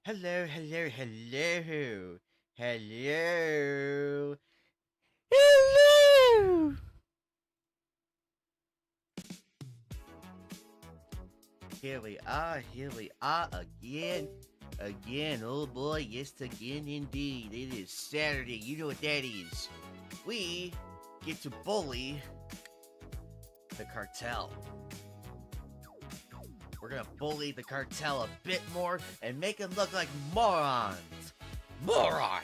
Hello, hello, hello. Hello. Hello. Here we are again. Again, oh boy, yes, again indeed. It is Saturday. You know what that is. We get to bully the cartel. We're gonna bully the cartel a bit more and make them look like morons. Moron!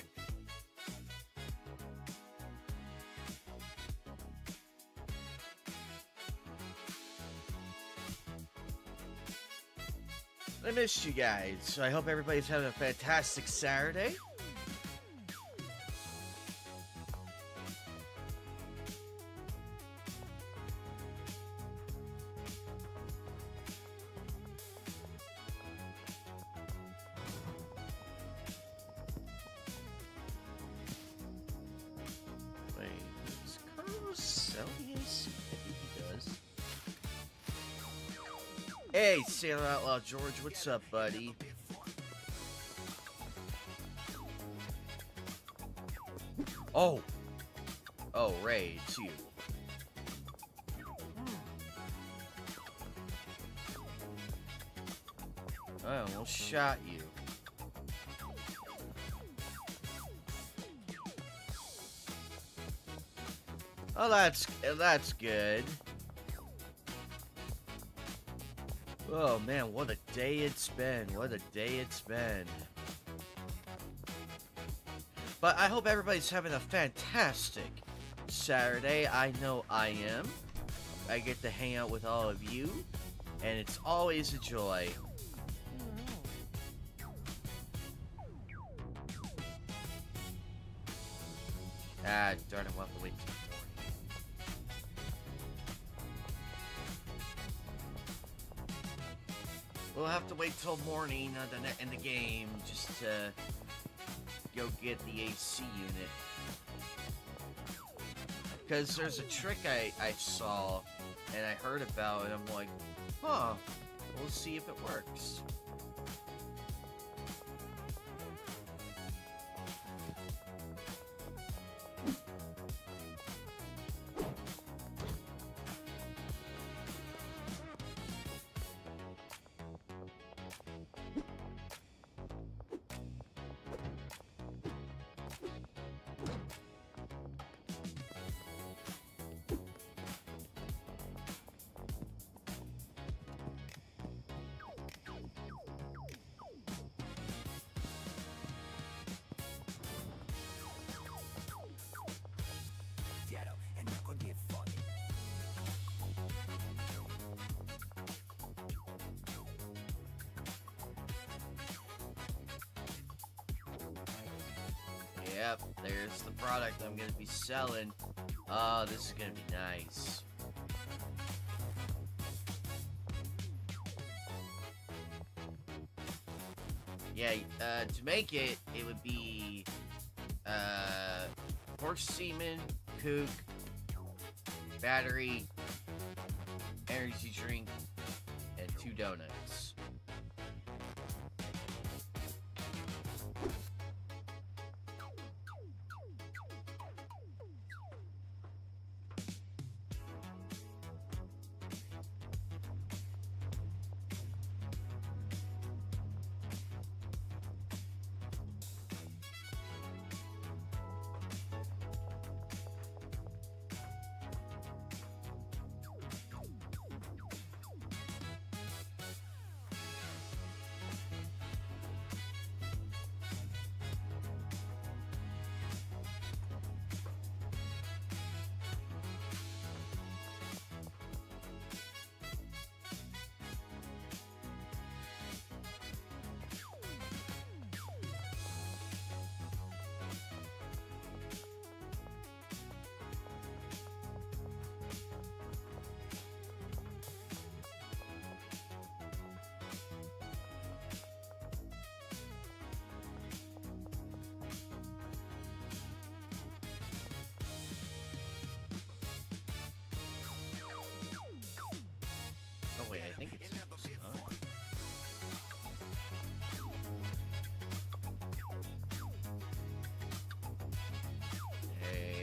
I missed you guys, so I hope everybody's having a fantastic Saturday. Wait, does Carlos sell his? I think he does. Hey, Sailor Outlaw George, what's up, buddy? Oh! Oh, Ray, it's you. I almost shot you. Oh, that's good. Oh man, what a day it's been. What a day it's been. But I hope everybody's having a fantastic Saturday. I know I am. I get to hang out with all of you, and it's always a joy. Ah, darn it, we'll have to wait till morning. We'll have to wait till morning in the game just to go get the AC unit. Because there's a trick I saw and I heard about, and I'm like, huh, we'll see if it works. Yep, there's the product I'm gonna be selling. Oh, this is gonna be nice. Yeah, to make it, it would be horse semen, kook, battery, energy drink, and 2 donuts.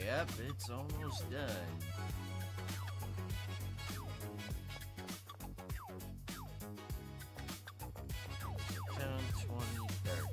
Yep, it's almost done. Uptown 2030.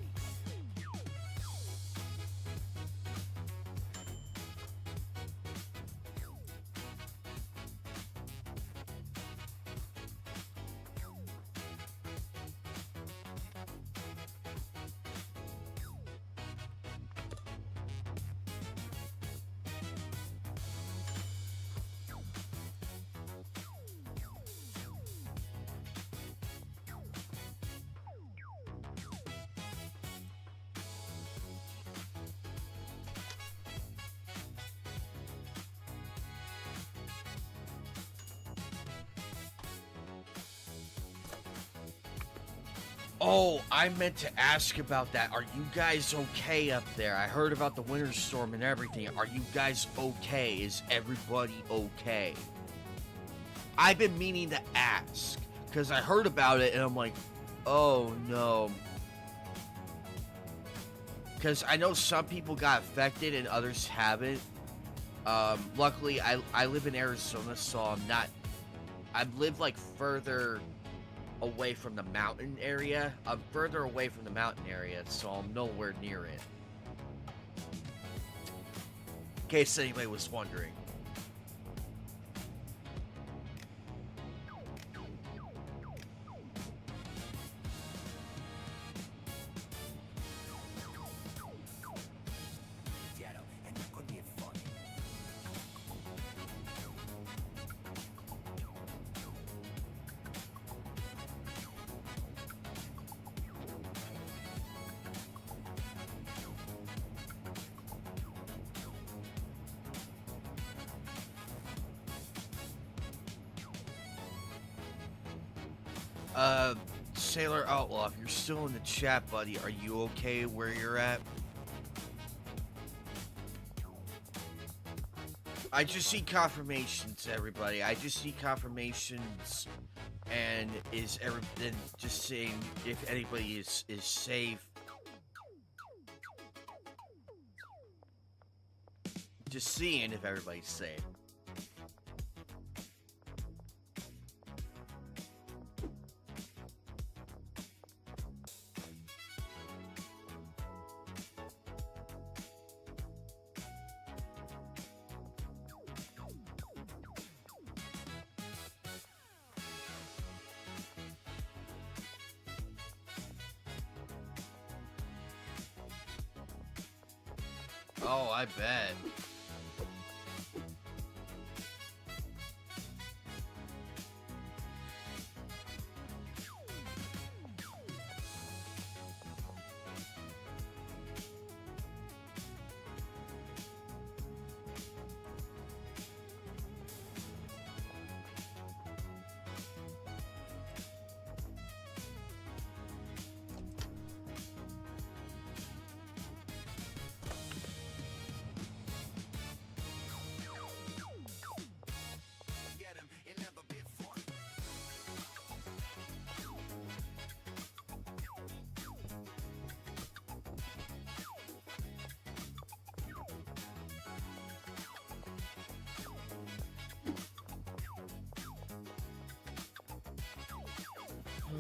Oh, I meant to ask about that. Are you guys okay up there? I heard about the winter storm and everything. Are you guys okay? Is everybody okay? I've been meaning to ask because I heard about it and I'm like, oh no. Because I know some people got affected and others haven't. Luckily, I live in Arizona, so I'm not. I live like further away from the mountain area. I'm further away from the mountain area, so I'm nowhere near it. In case anybody was wondering. Sailor Outlaw, if you're still in the chat, buddy, are you okay where you're at? I just see confirmations, everybody. I just see confirmations, and is everything just saying if anybody is safe. Just seeing if everybody's safe. Oh, I bet.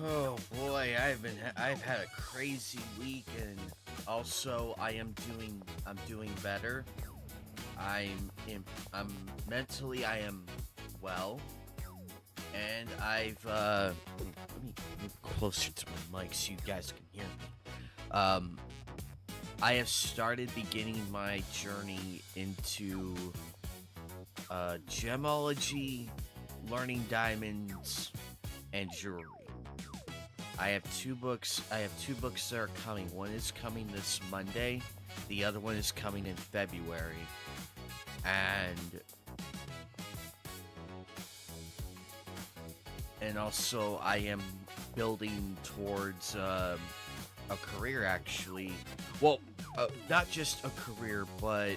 Oh boy, I've had a crazy week, and also I'm doing better. I'm mentally I am well, and let me move closer to my mic so you guys can hear me. I have started beginning my journey into gemology, learning diamonds, and jewelry. I have two books. I have two books that are coming. One is coming this Monday. The other one is coming in February. And also I am building towards a career, actually. Well, not just a career, but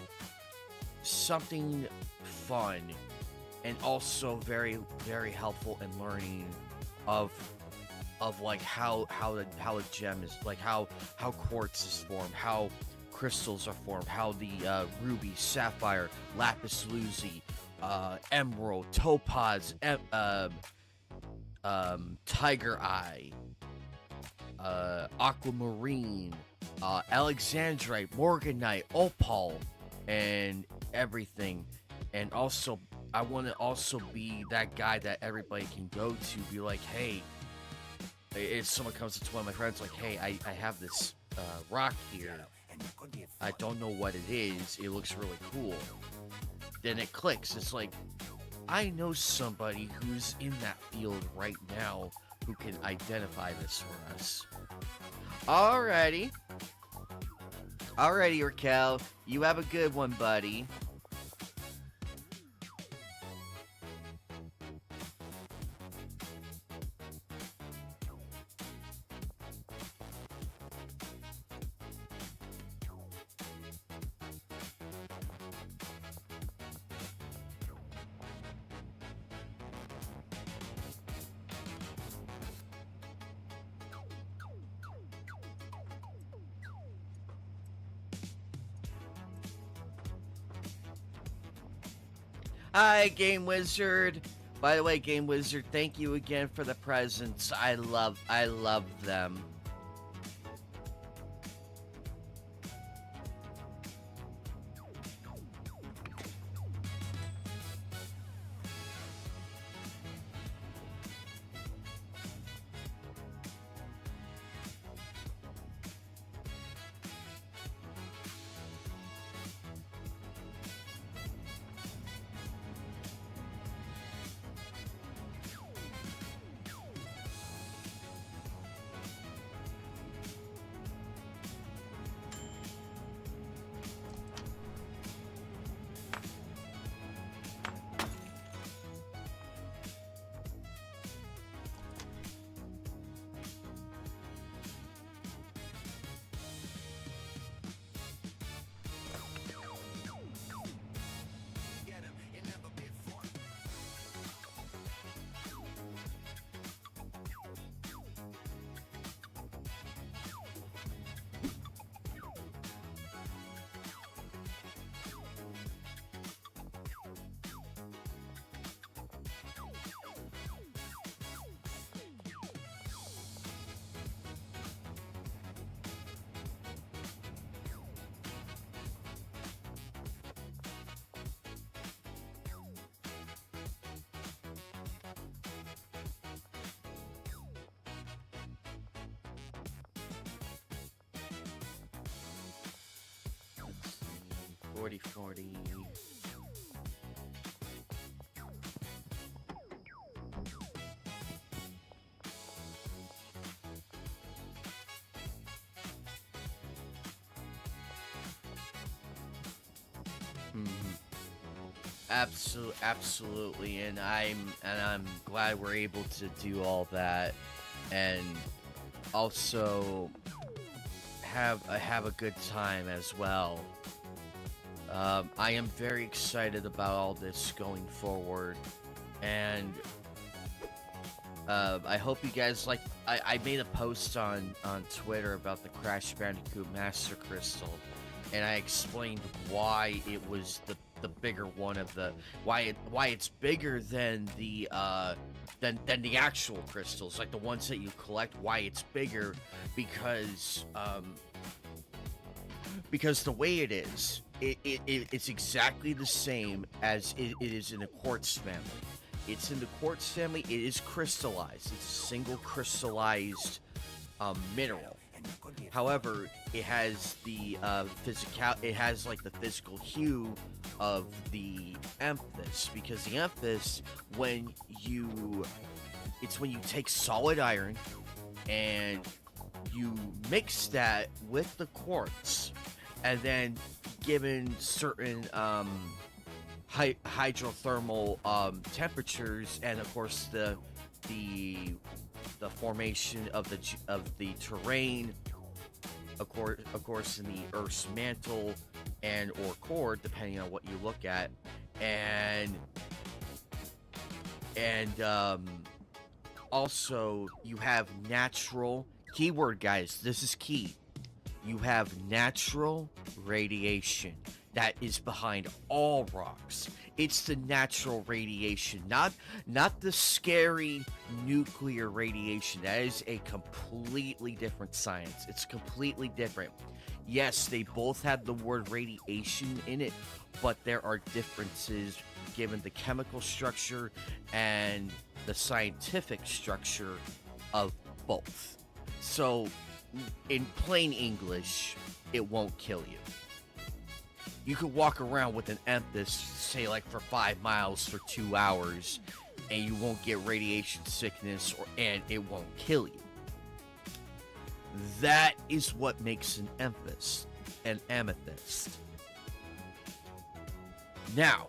something fun and also very, very helpful in learning of like how a gem is, like how quartz is formed, how crystals are formed, how the ruby, sapphire, lapis lazuli, emerald, topaz, tiger eye, aquamarine, alexandrite, morganite, opal, and everything. And also, I want to also be that guy that everybody can go to, be like, hey, if someone comes to one of my friends, like, hey, I have this rock here. I don't know what it is. It looks really cool. Then it clicks. It's like, I know somebody who's in that field right now who can identify this for us. Alrighty. Alrighty, Raquel. You have a good one, buddy. Hi, Game Wizard. By the way, Game Wizard, thank you again for the presents. I love them. Let's see, 40. Absolutely, and I'm glad we're able to do all that, and also have a good time as well. I am very excited about all this going forward, and I hope you guys like. I made a post on Twitter about the Crash Bandicoot Master Crystal, and I explained why it was the bigger one of the why it's bigger than the the actual crystals, like the ones that you collect. Why it's bigger, because the way it is, it's exactly the same as it is in the quartz family. It's in the quartz family. It is crystallized. It's a single crystallized mineral. However, it has the physical. It has like the physical hue of the amethyst, because the amethyst, it's when you take solid iron and you mix that with the quartz, and then given certain hydrothermal temperatures, and of course the formation of the terrain, of course in the Earth's mantle and or core, depending on what you look at, and also you have natural, keyword guys, this is key, You have natural radiation that is behind all rocks. It's the natural radiation, not the scary nuclear radiation. That is a completely different science. It's completely different. Yes, they both have the word radiation in it, but there are differences given the chemical structure and the scientific structure of both. So, in plain English, it won't kill you. You could walk around with an Emphas, say like for 5 miles for 2 hours, and you won't get radiation sickness, and it won't kill you. That is what makes an Emphas, an amethyst. Now,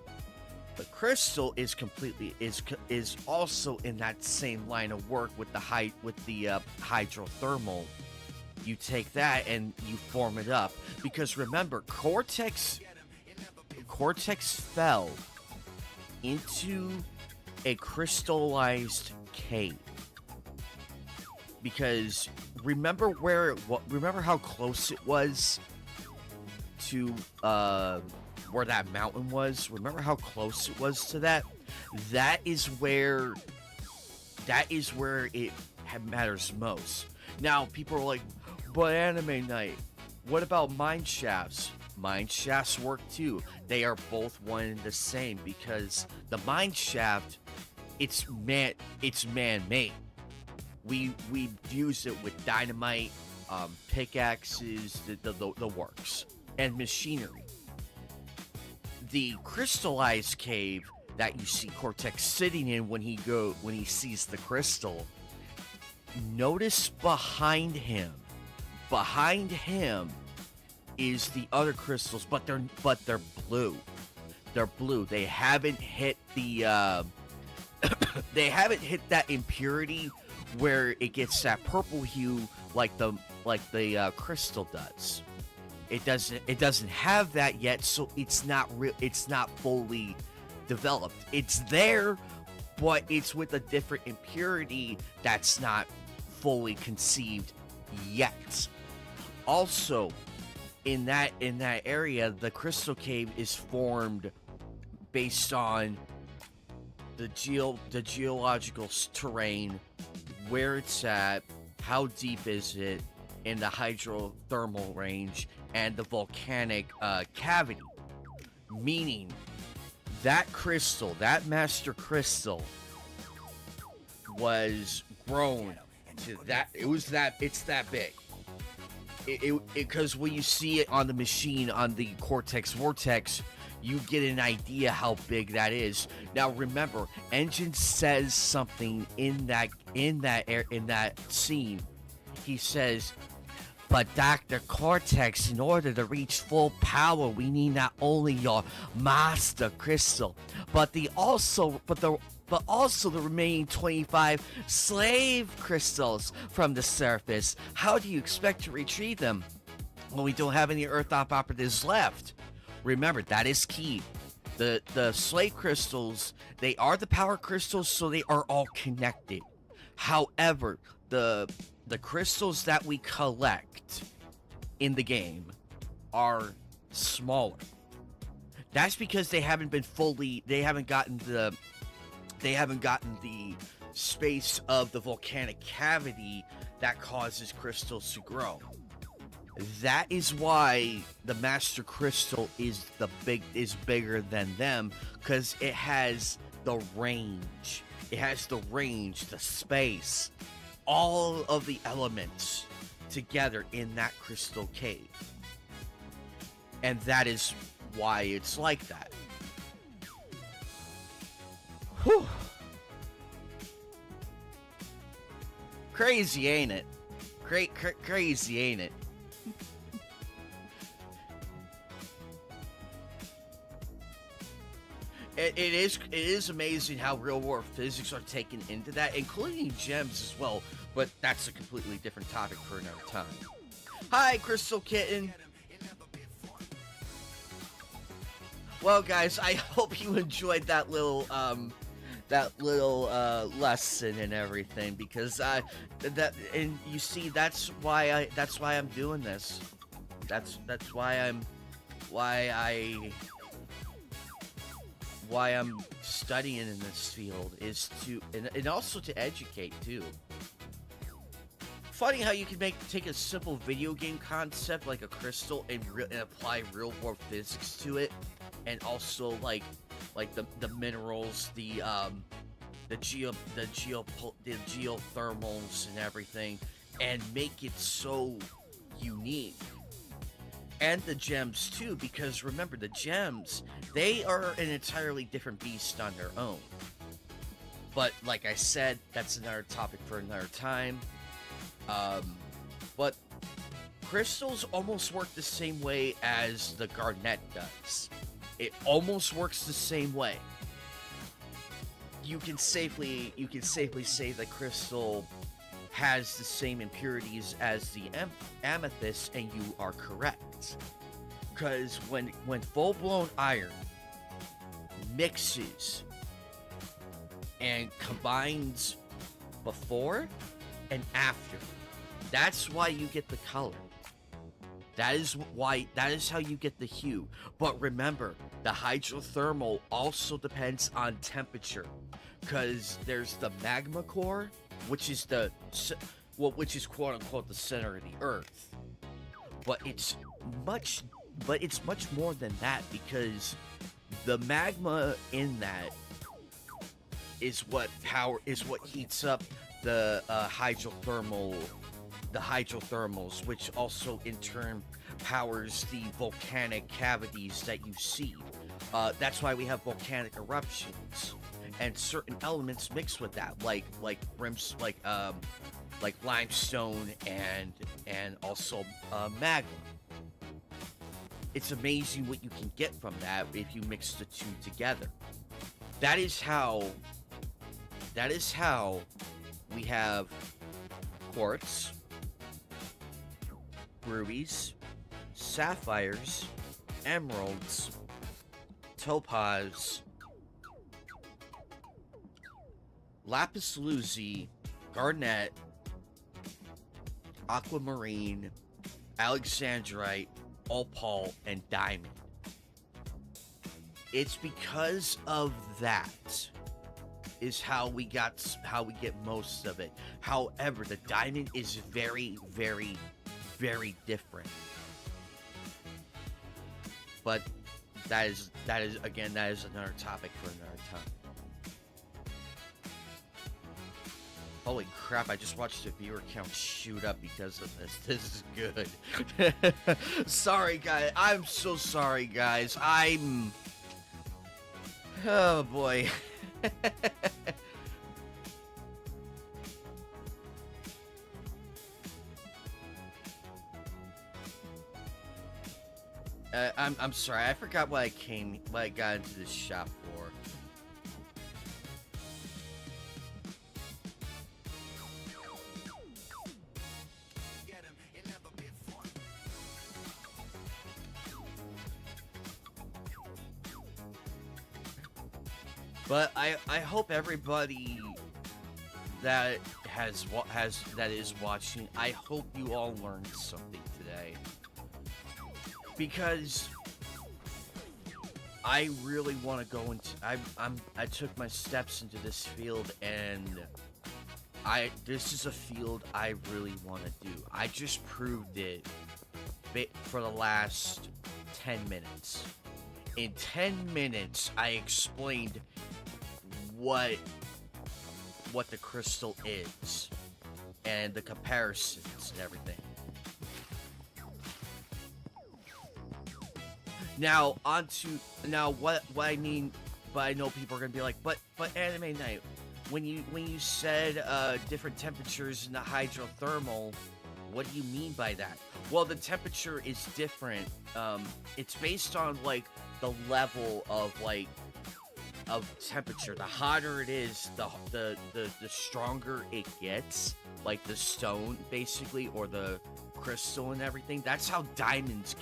the crystal is also in that same line of work with the hydrothermal. You take that and you form it up, because remember, Cortex fell into a crystallized cave. Because remember how close it was to where that mountain was? Remember how close it was to that? That is where it matters most. Now, people are like, but Anime Night, what about mine shafts? Mine shafts work too. They are both one and the same, because the mine shaft, it's man-made. We use it with dynamite, pickaxes, the works, and machinery. The crystallized cave that you see Cortex sitting in when he sees the crystal, notice behind him is the other crystals, but they're blue. They're blue. They haven't hit the they haven't hit that impurity where it gets that purple hue like the crystal does. It doesn't have that yet, so it's not fully developed. It's there, but it's with a different impurity that's not fully conceived yet. Also, in that area, the crystal cave is formed based on the geological terrain, where it's at, how deep is it, in the hydrothermal range, and the volcanic cavity. Meaning, that crystal, that master crystal, was grown to that. It's that big. Because when you see it on the machine, on the Cortex Vortex, you get an idea how big that is. Now remember, Engine says something in that scene. He says, "But Dr. Cortex, in order to reach full power, we need not only your master crystal, but also the remaining 25 slave crystals from the surface. How do you expect to retrieve them when we don't have any Earth operatives left?" Remember, that is key. The slave crystals, they are the power crystals, so they are all connected. However, the crystals that we collect in the game are smaller. That's because they haven't gotten the space of the volcanic cavity that causes crystals to grow. That is why the Master Crystal is bigger than them, because it has the range. It has the range, the space, all of the elements together in that crystal cave. And that is why it's like that. Whew. Crazy, ain't it? Crazy, ain't it? It is amazing how real world physics are taken into that, including gems as well, but that's a completely different topic for another time. Hi, Crystal Kitten. Well, guys, I hope you enjoyed that little lesson and everything, because and you see, that's why I'm doing this. That's why I why I'm studying in this field is to and also to educate too. Funny how you can take a simple video game concept like a crystal and apply real world physics to it, and also like the minerals, the geothermals and everything, and make it so unique. And the gems too, because remember the gems, they are an entirely different beast on their own. But like I said, that's another topic for another time. But crystals almost work the same way as the garnet does. It almost works the same way. You can safely say that crystal has the same impurities as the amethyst, and you are correct. Because when full-blown iron mixes and combines before and after, that's why you get the color. That is how you get the hue. But remember, the hydrothermal also depends on temperature, because there's the magma core, which is which is quote unquote the center of the earth. But it's much more than that, because the magma in that is what heats up the hydrothermals, which also in turn powers the volcanic cavities that you see. That's why we have volcanic eruptions and certain elements mixed with that, like limestone and also magma. It's amazing what you can get from that if you mix the two together. That is how we have quartz, rubies, sapphires, emeralds, topaz, lapis lazuli, garnet, aquamarine, alexandrite, opal, and diamond. It's because of that is how we get most of it. However, the diamond is very, very, very different. But that is another topic for another time. Holy crap, I just watched the viewer count shoot up because of this. This is good. Sorry, guys. I'm so sorry, guys. Oh, boy. I'm sorry. I forgot what I got into this shop for. But I hope everybody that is watching, I hope you all learned something today, because I really want to go into I took my steps into this field, and this is a field I really want to do. I just proved it for the last 10 minutes. In 10 minutes, I explained what the crystal is and the comparisons and everything. Now what I mean, but I know people are gonna be like, but Anime Night, when you said different temperatures in the hydrothermal, what do you mean by that? Well, the temperature is different. It's based on like the level of temperature. The hotter it is, the stronger it gets, like the stone basically, or the crystal and everything. That's how diamonds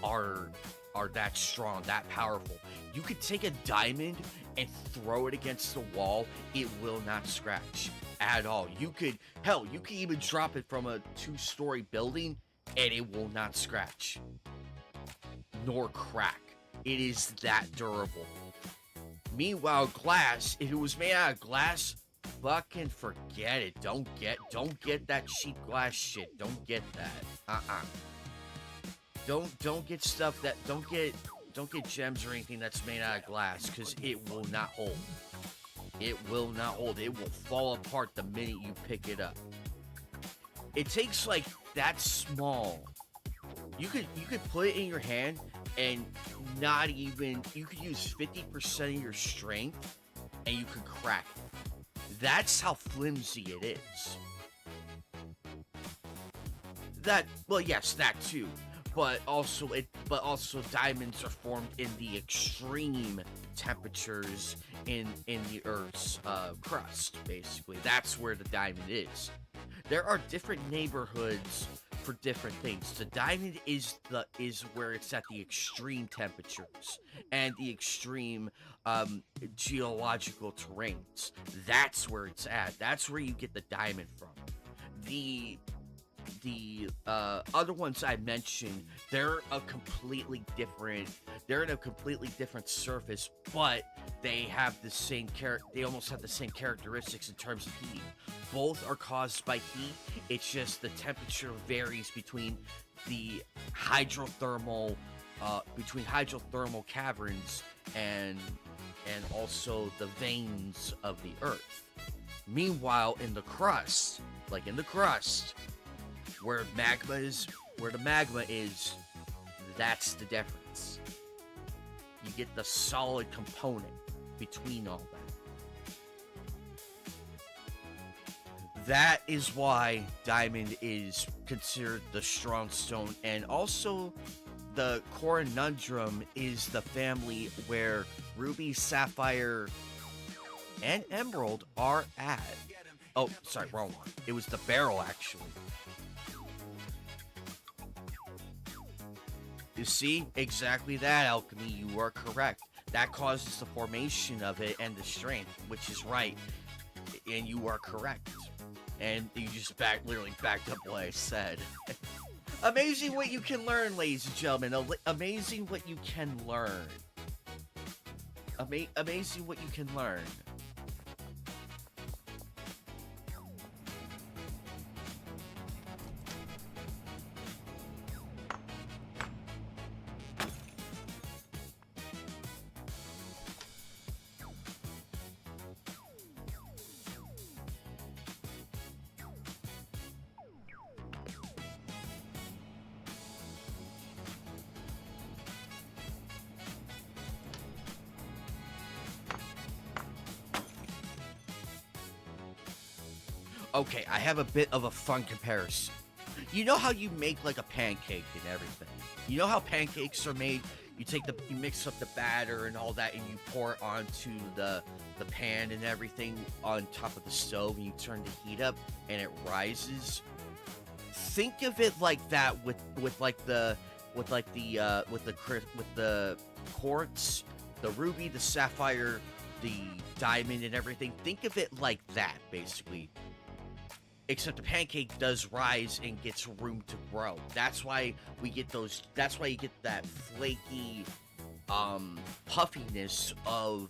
are that strong, that powerful. You could take a diamond and throw it against the wall, it will not scratch at all. You could even drop it from a 2-story building, and it will not scratch nor crack. It is that durable. Meanwhile, glass, if it was made out of glass, fucking forget it. Don't get that cheap glass shit. Don't get that. Don't get stuff that don't get gems or anything that's made out of glass, because it will not hold. It will not hold. It will fall apart the minute you pick it up. It takes like that small. You could put it in your hand and not even, you could use 50% of your strength and you could crack it. That's how flimsy it is. That, well, yes, that too. But also diamonds are formed in the extreme temperatures in the Earth's crust, basically. That's where the diamond is. There are different neighborhoods for different things. The diamond is where it's at the extreme temperatures and the extreme geological terrains. That's where it's at. That's where you get the diamond from. The other ones I mentioned, they're in a completely different surface, but they have the same they almost have the same characteristics in terms of heat. Both are caused by heat. It's just the temperature varies between the hydrothermal caverns and also the veins of the earth. Meanwhile, in the crust, where the magma is, that's the difference. You get the solid component between all that. That is why diamond is considered the strong stone, and also the conundrum is the family where ruby, sapphire, and emerald are at. Oh, sorry, wrong one. It was the beryl, actually. You see? Exactly that, Alchemy. You are correct. That causes the formation of it and the strength, which is right. And you are correct. And you just literally backed up what I said. Amazing what you can learn, ladies and gentlemen. Amazing what you can learn. Amazing what you can learn. Okay, I have a bit of a fun comparison. You know how you make like a pancake and everything? You know how pancakes are made? You mix up the batter and all that, and you pour it onto the pan and everything on top of the stove, and you turn the heat up, and it rises. Think of it like that with the quartz, the ruby, the sapphire, the diamond, and everything. Think of it like that, basically. Except the pancake does rise and gets room to grow. That's why we get those. That's why you get that flaky, puffiness of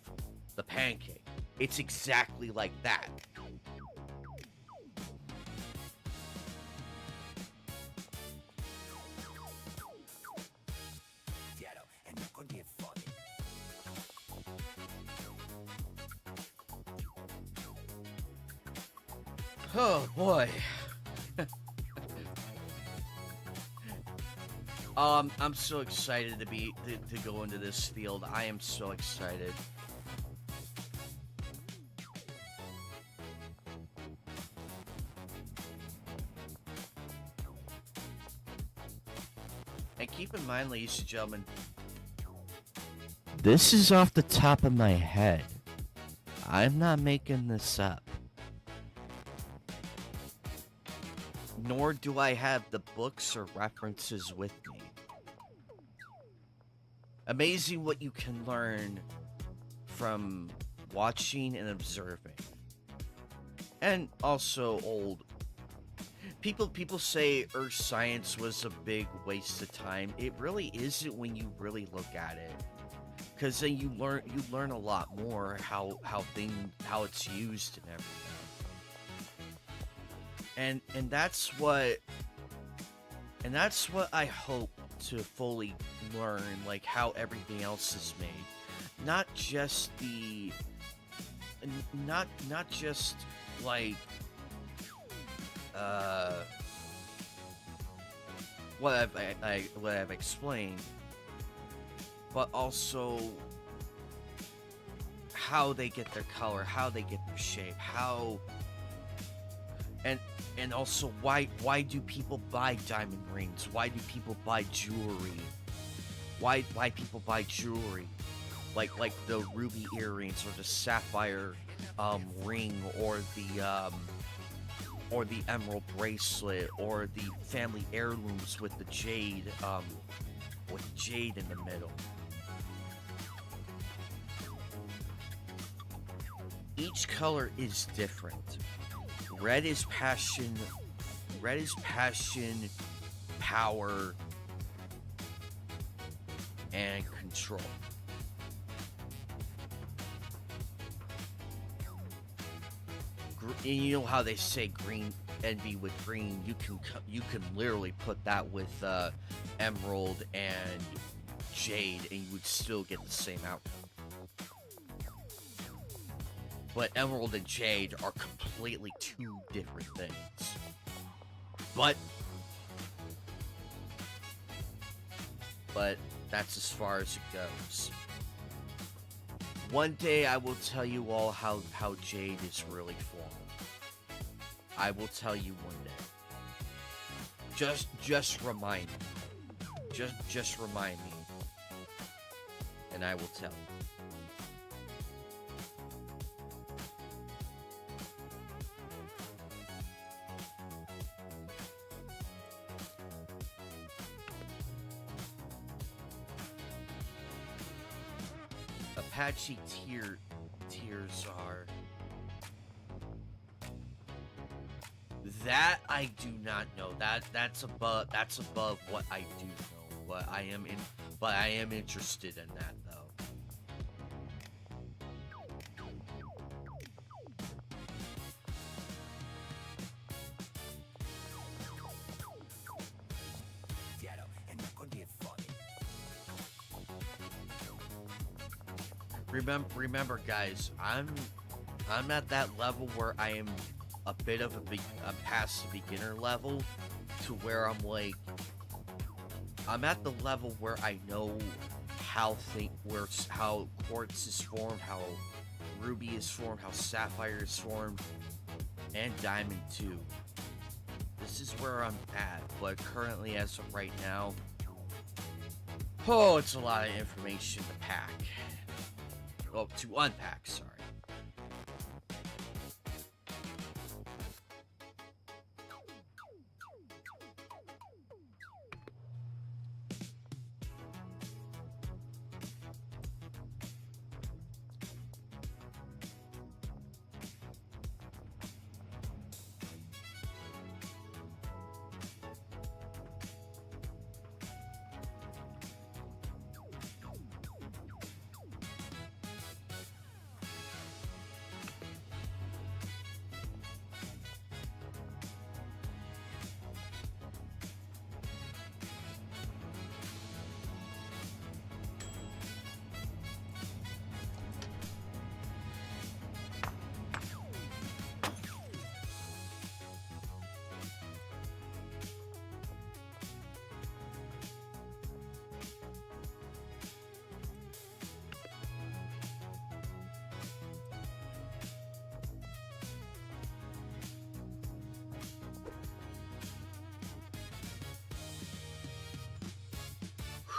the pancake. It's exactly like that. Oh boy. I'm so excited to go into this field. I am so excited. And keep in mind, ladies and gentlemen, this is off the top of my head. I'm not making this up. Nor do I have the books or references with me. Amazing what you can learn from watching and observing. And also People say earth science was a big waste of time. It really isn't when you really look at it. Because then you learn a lot more how it's used and everything. And that's what I hope to fully learn, like how everything else is made. Not just the not just like uh what I've explained, but also how they get their color, how they get their shape, how and and also why do people buy diamond rings? Why do people buy jewelry? Why people buy jewelry? Like the ruby earrings or the sapphire ring or the emerald bracelet or the family heirlooms with jade in the middle. Each color is different. Red is passion. Red is passion, power, and control. And you know how they say green envy with green. You can literally put that with emerald and jade, and you would still get the same outcome. But emerald and jade are completely two different things. But that's as far as it goes. One day I will tell you all how jade is really formed. I will tell you one day. Just remind me. Just remind me. And I will tell you. Apache tears are. That I do not know. That's above what I do know. But I am interested in that though. Remember, guys, I'm at that level where I am a bit of I'm past the beginner level to where I'm at the level where I know how quartz is formed, how ruby is formed, how sapphire is formed, and diamond too. This is where I'm at, but currently as of right now, it's a lot of information to pack. Well, to unpack, sorry.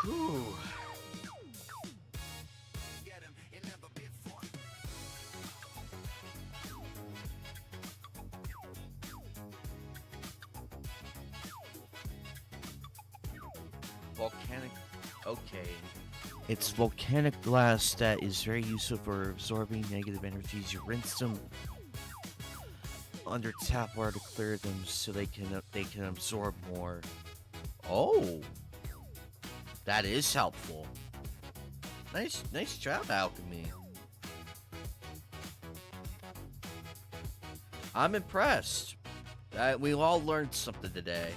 Whew. Volcanic. Okay. It's volcanic glass that is very useful for absorbing negative energies. You rinse them. under tap water to clear them so they can absorb more. Oh, that is helpful. Nice job, alchemy. I'm impressed. We all learned something today.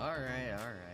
All right, all right.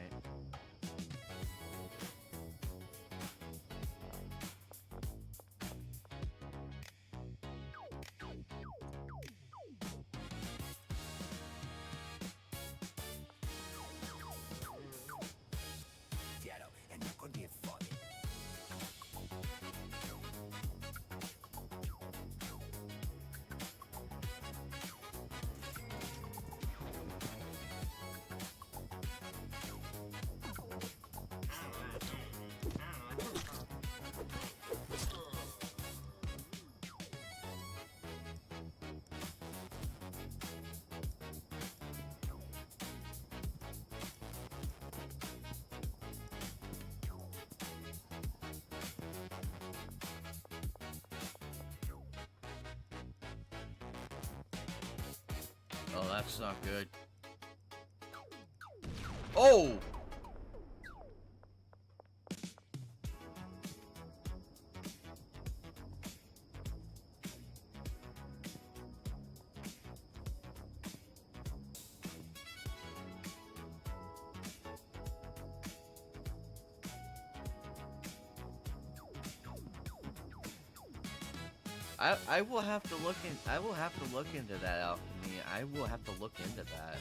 Oh, that's not good. Oh! I will have to look in. I will have to look into that, alchemy. I will have to look into that.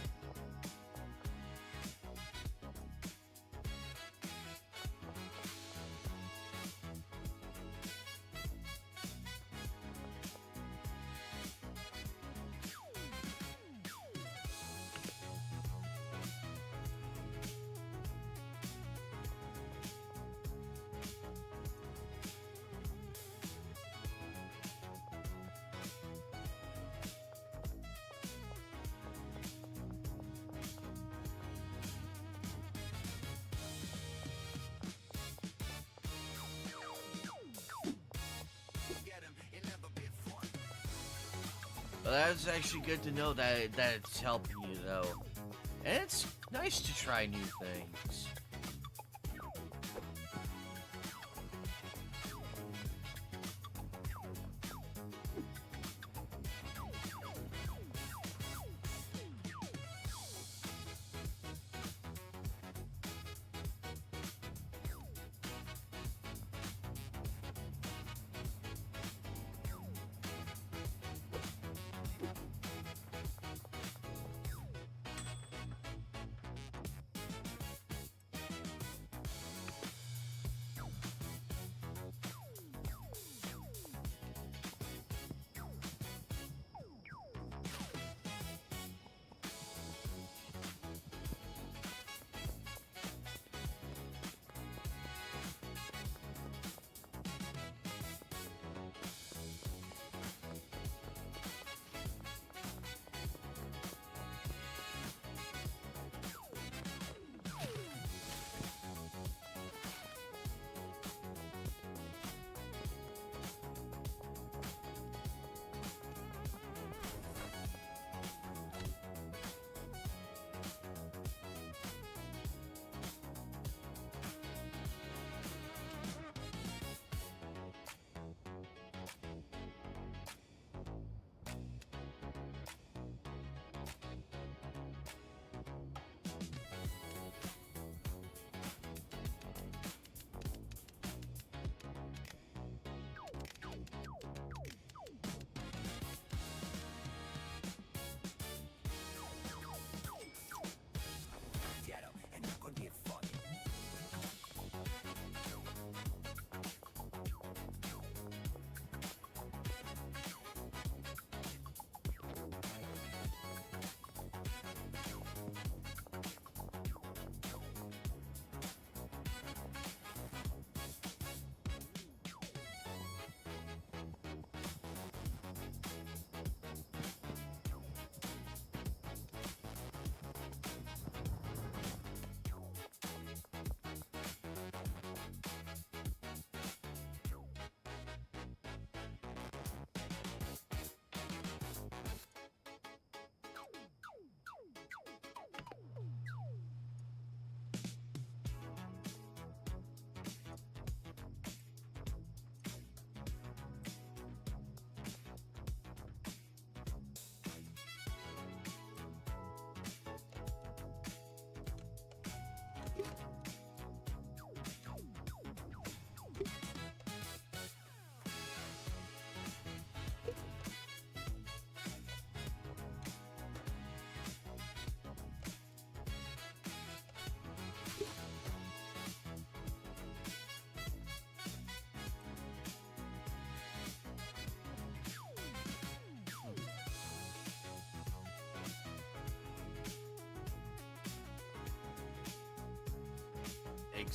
Well, that's actually good to know that it's helping you though, and it's nice to try new things.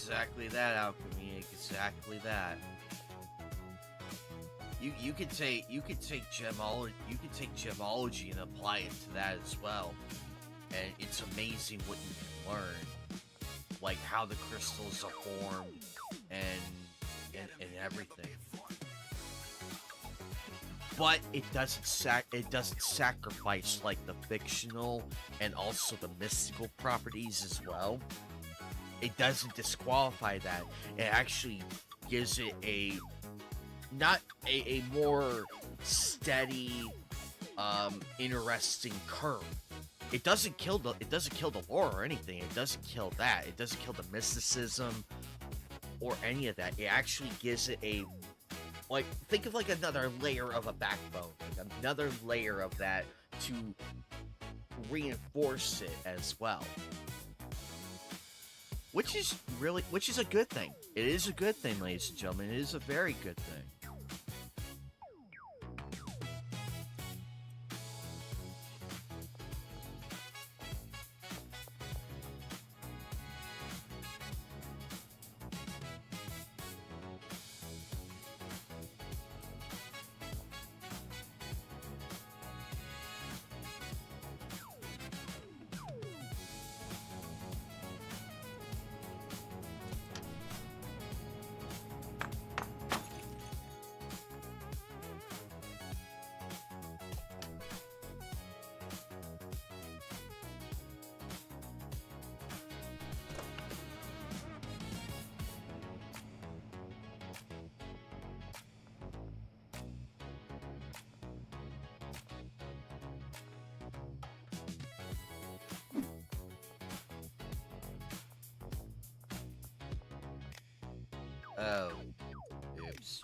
Exactly that, Alchemy. Exactly that. You could take gemology and apply it to that as well, and it's amazing what you can learn, like how the crystals are formed, and and everything. But it doesn't sacrifice like the fictional and also the mystical properties as well. It doesn't disqualify that. It actually gives it a not a more steady, interesting curve. It doesn't kill the lore or anything. It doesn't kill that. It doesn't kill the mysticism or any of that. It actually gives it a like think of like another layer of a backbone, like another layer of that to reinforce it as well. Which is a good thing. It is a good thing, ladies and gentlemen. It is a very good thing. Oh, oops.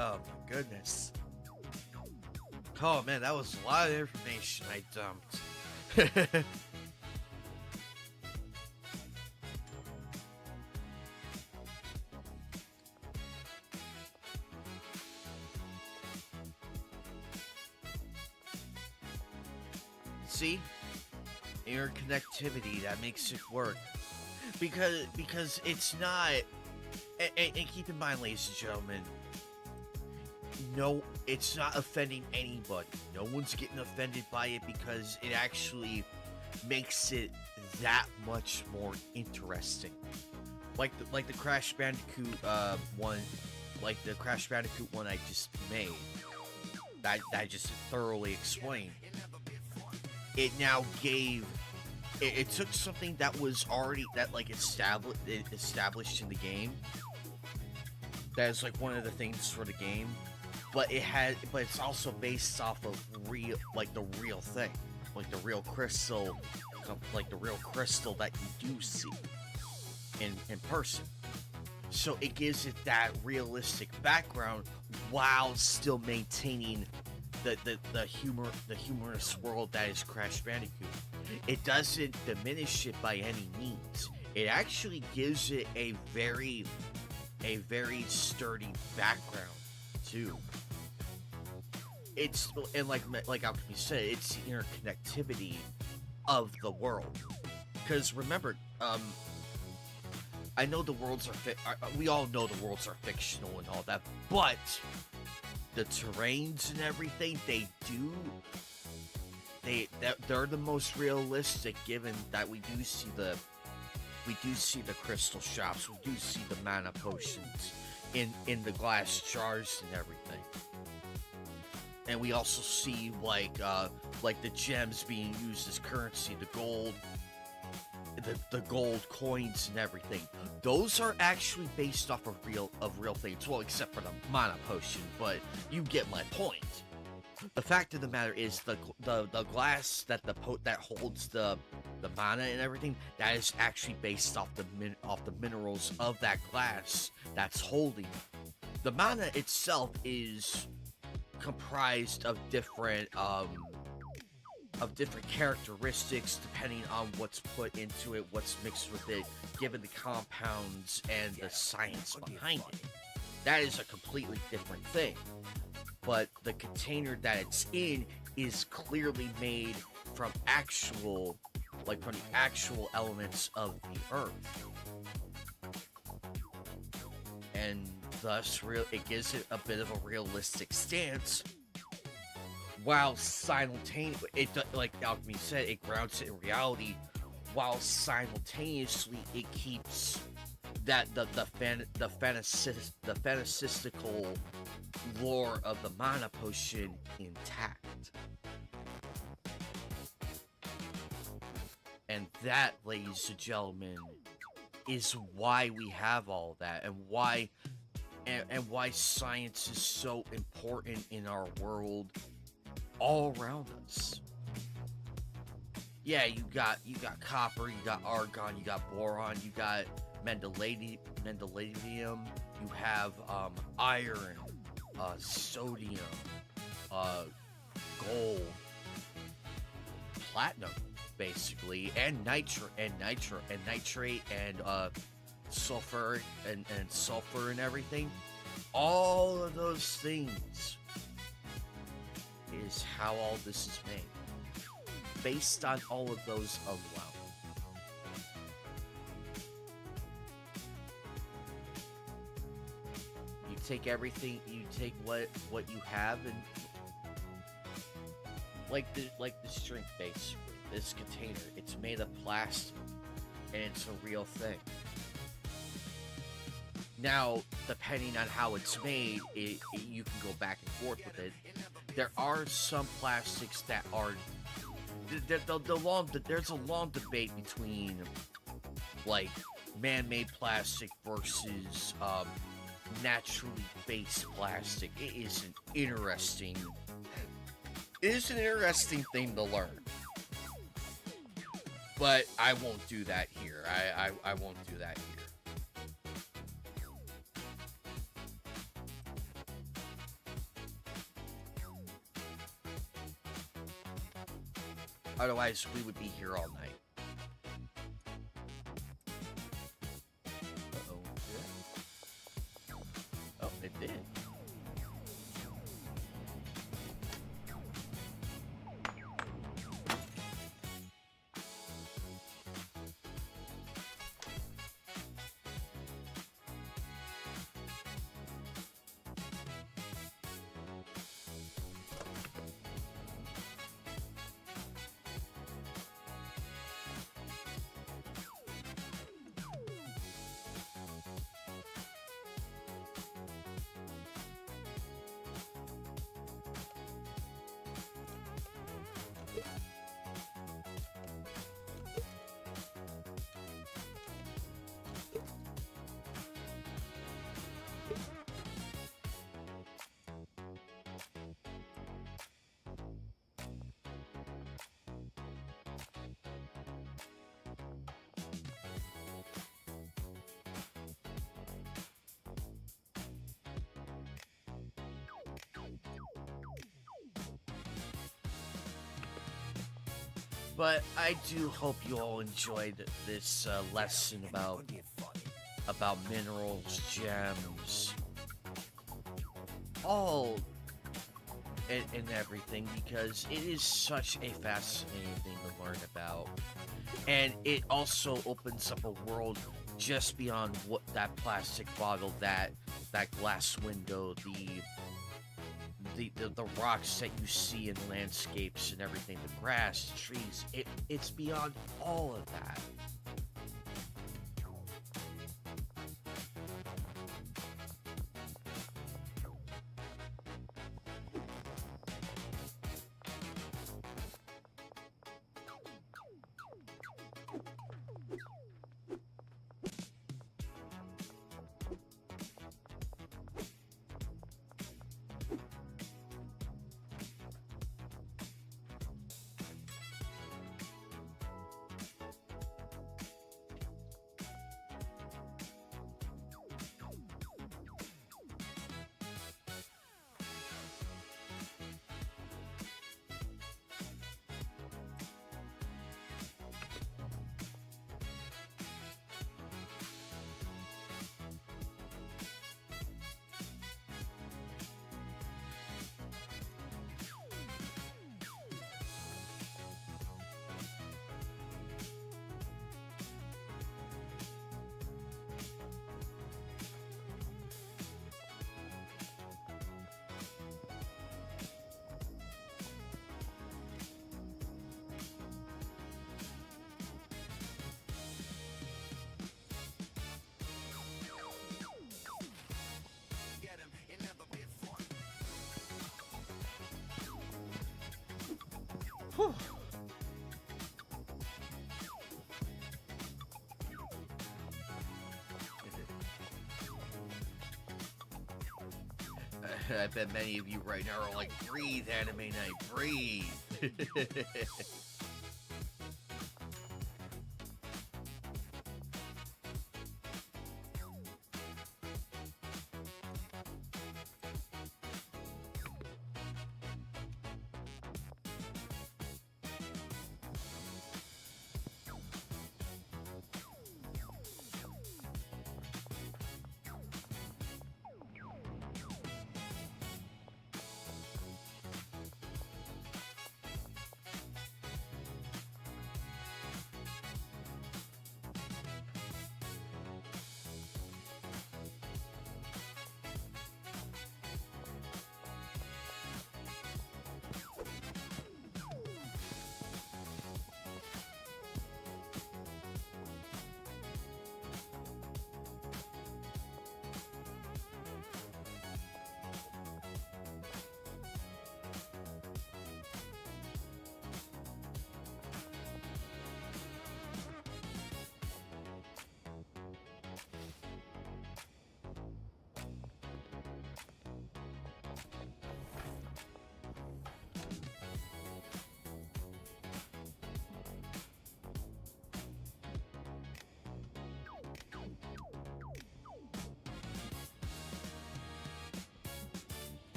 Oh my goodness. Oh man, that was a lot of information I dumped. See? Interconnectivity, that makes it work. Because it's not and keep in mind, ladies and gentlemen, no, it's not offending anybody. No one's getting offended by it because it actually makes it that much more interesting. Like the Crash Bandicoot one, like the Crash Bandicoot one I just made. That I just thoroughly explained. It now gave it took something that was already that like established in the game. That is like one of the things for the game, but it's also based off of the real thing, like the real crystal, like the real crystal that you do see in person. So it gives it that realistic background while still maintaining the humorous world that is Crash Bandicoot. It doesn't diminish it by any means. It actually gives it a very sturdy background too. It's and like Alchemy said, it's the interconnectivity of the world. Because remember, I know the worlds we all know the worlds are fictional and all that, but the terrains and everything, they do they're the most realistic, given that we do see the crystal shops, we do see the mana potions in the glass jars and everything, and we also see like the gems being used as currency, the gold coins and everything. Those are actually based off of real things. Well, except for the mana potion, but you get my point. The fact of the matter is the glass that holds the mana and everything, that is actually based off the minerals of that glass that's holding it. The mana itself is comprised of different characteristics depending on what's put into it, what's mixed with it, given the compounds and the science behind it. That is a completely different thing. But the container that it's in is clearly made from the actual elements of the earth. And thus it gives it a bit of a realistic stance, while simultaneously, like Alchemy said, it grounds it in reality, while simultaneously it keeps that the fantastical lore of the mana potion intact. And that, ladies and gentlemen, is why we have all that, and why science is so important in our world, all around us. Yeah, you got copper, you got argon, you got boron, you got mendelevium, you have iron, sodium, gold, platinum, basically, and nitrate and sulfur and sulfur and everything. All of those things is how all this is made, based on all of those alone. You take everything, you take what you have, and like this drink, basically, this container, it's made of plastic, and it's a real thing. Now, depending on how it's made, you can go back and forth with it. There are some plastics that are there's a long debate between like man-made plastic versus naturally based plastic. It is an interesting thing to learn, but I won't do that here. I won't do that here. Otherwise, we would be here all night. Uh-oh. Oh, it did. But I do hope you all enjoyed this lesson about minerals, gems, all and everything, because it is such a fascinating thing to learn about, and it also opens up a world just beyond what that plastic bottle, that glass window, the rocks that you see in landscapes and everything, the grass, trees, it's beyond all of that. Whew. I bet many of you right now are like, breathe, Anime Night, breathe.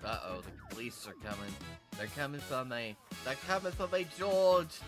Uh-oh, the police are coming. They're coming for me. They're coming for me, George!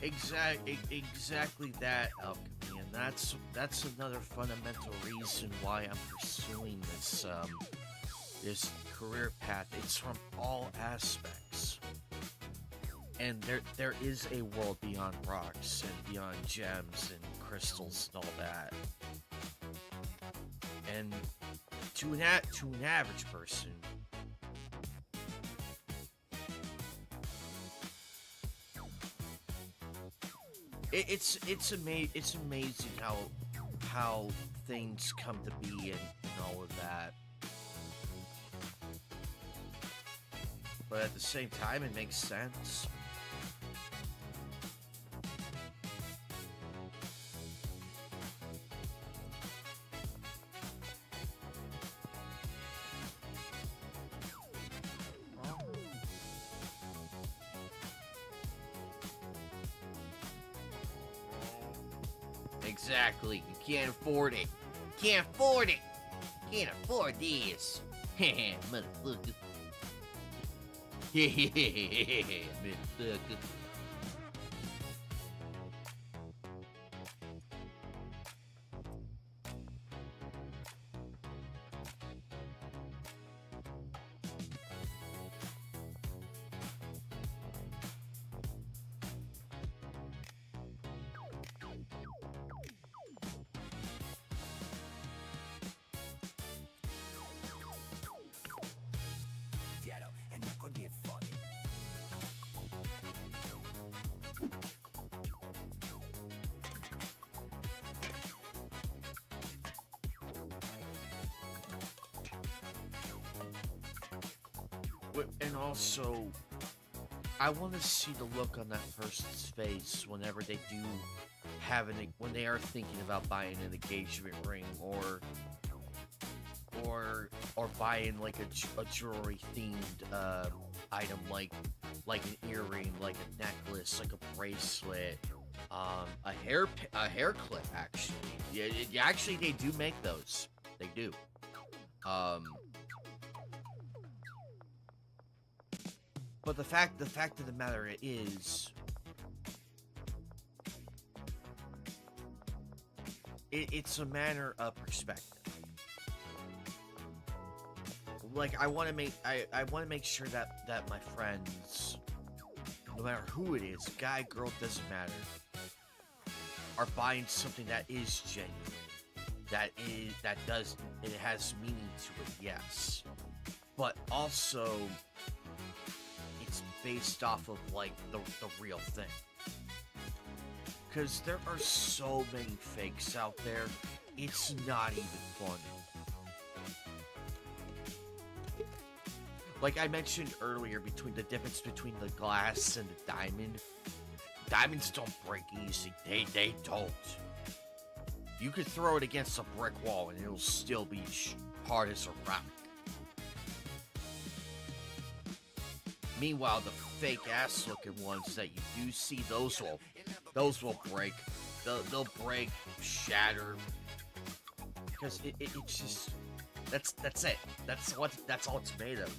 exactly that, Alchemy, and that's another fundamental reason why I'm pursuing this career path. It's from all aspects, and there is a world beyond rocks and beyond gems and crystals and all that. And to an average person, it's amazing how things come to be and all of that. But at the same time, it makes sense. Exactly. You can't afford it. Can't afford it. Can't afford this. Motherfucker. Motherfucker. And also, I want to see the look on that person's face whenever they do when they are thinking about buying an engagement ring or buying like a jewelry themed item like an earring, like a necklace, like a bracelet, a hair clip. Actually, actually they do make those. They do. But the fact of the matter is, it's a matter of perspective. Like I want to make sure that my friends, no matter who it is, guy, girl, doesn't matter, are buying something that is genuine, it has meaning to it, yes, but also it's based off of like the real thing. Because there are so many fakes out there, it's not even funny. Like I mentioned earlier, between the difference between the glass and the diamond, diamonds don't break easy. They don't. You could throw it against a brick wall and it'll still be hard as a rock. Meanwhile, the fake ass looking ones that you do see, those will break. They'll break, shatter, because it's just that's it. That's all it's made of.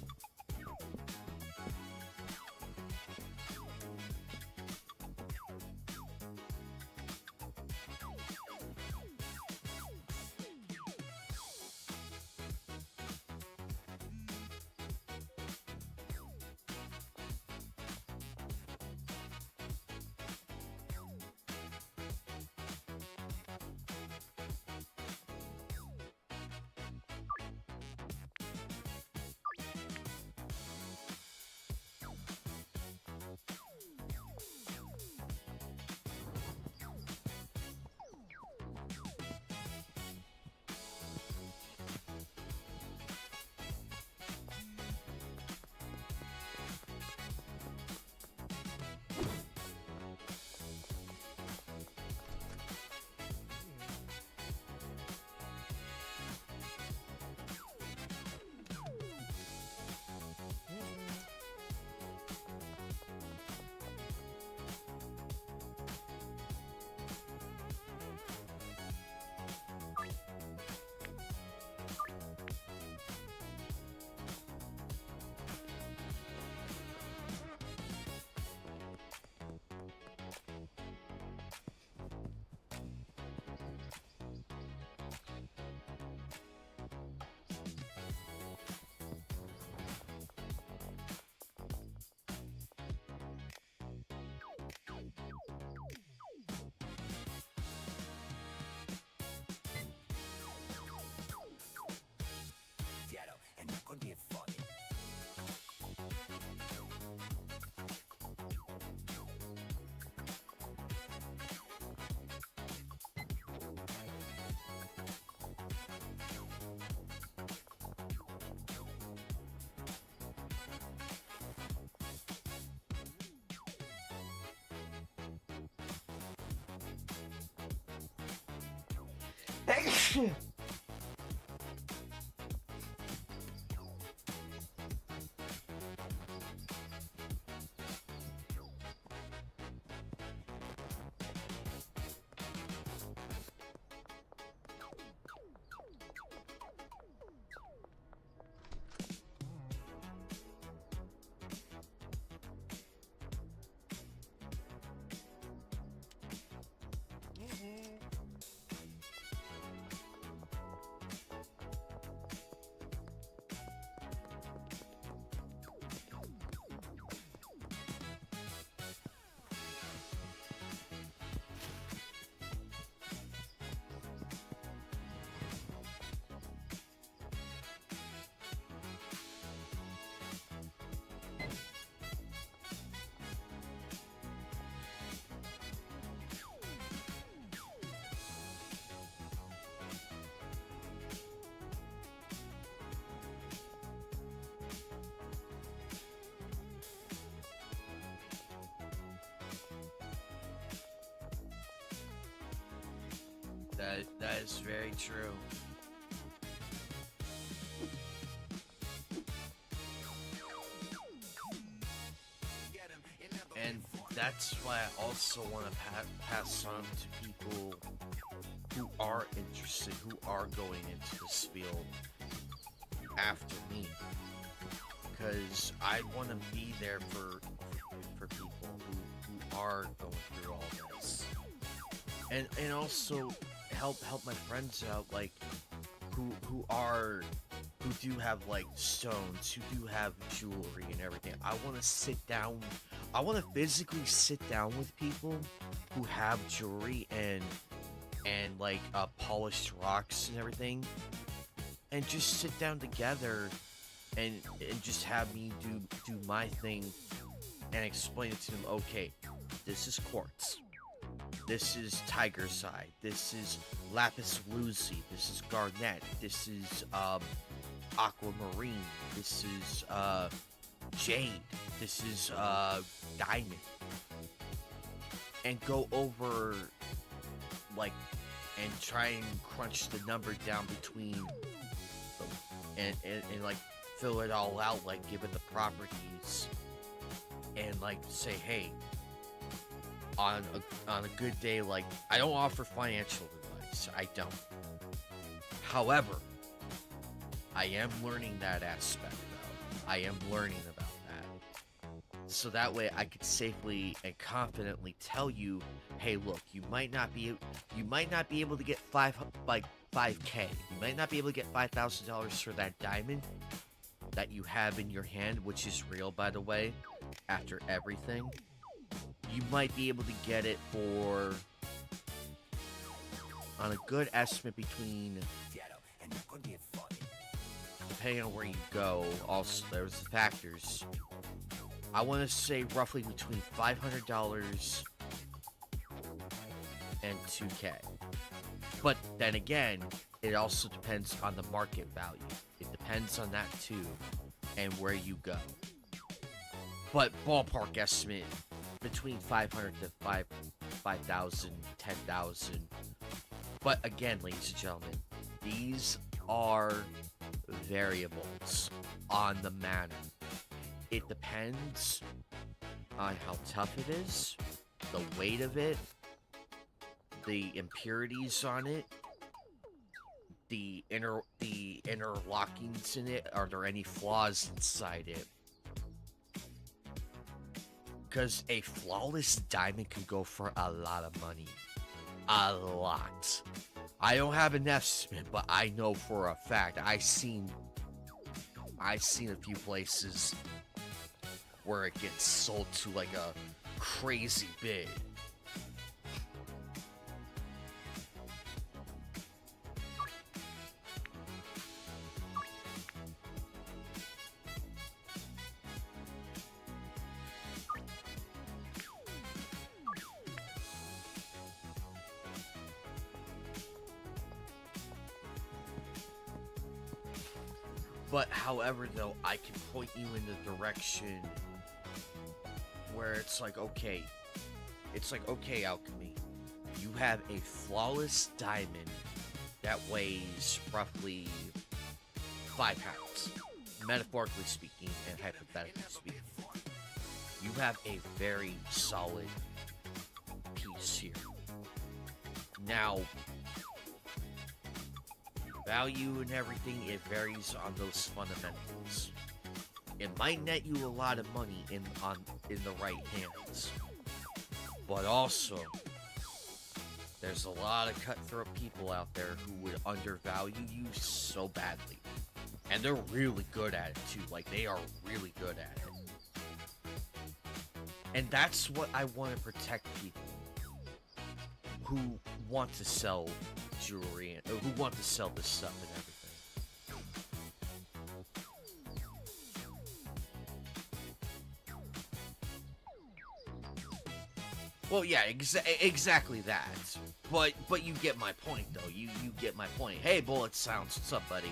That is very true. And that's why I also want to pass on to people who are interested, who are going into this field after me, because I want to be there for people who are going through all this, and also help my friends out, like who do have like stones, who do have jewelry and everything. I want to sit down. I want to physically sit down with people who have jewelry and like polished rocks and everything, and just sit down together and just have me do my thing and explain it to them. Okay, this is quartz. This is tiger's eye. This is lapis lazuli. This is garnet. This is aquamarine. This is jade. This is diamond. And go over like and try and crunch the number down between them, and like fill it all out, like give it the properties, and like say, hey, on a good day, like I don't offer financial advice. I don't. However, I am learning that aspect though. I am learning about that. So that way I could safely and confidently tell you, hey, look, you might not be able to get 5K. You might not be able to get $5,000 for that diamond that you have in your hand, which is real, by the way, after everything. You might be able to get it for, on a good estimate, between, depending on where you go, also there's the factors, I want to say roughly between $500 and $2K. But then again, it also depends on the market value. It depends on that too, and where you go. But ballpark estimate, between 500 to 5,000, 10,000. But again, ladies and gentlemen, these are variables on the matter. It depends on how tough it is, the weight of it, the impurities on it, the interlockings in it. Are there any flaws inside it? Because a flawless diamond can go for a lot of money. A lot. I don't have an estimate, but I know for a fact. I've seen a few places where it gets sold to like a crazy bid. But however, though, I can point you in the direction where it's like, okay, alchemy, you have a flawless diamond that weighs roughly 5 pounds, metaphorically speaking and hypothetically speaking. You have a very solid piece here. Now, value and everything, it varies on those fundamentals. It might net you a lot of money in the right hands, but also there's a lot of cutthroat people out there who would undervalue you so badly, and they're really good at it too. Like, they are really good at it, and that's what I want to protect people who want to sell jewelry or who want to sell this stuff and everything. Well, yeah, exactly that. But you get my point, though. You get my point. Hey, Bullet Sounds, what's up, buddy?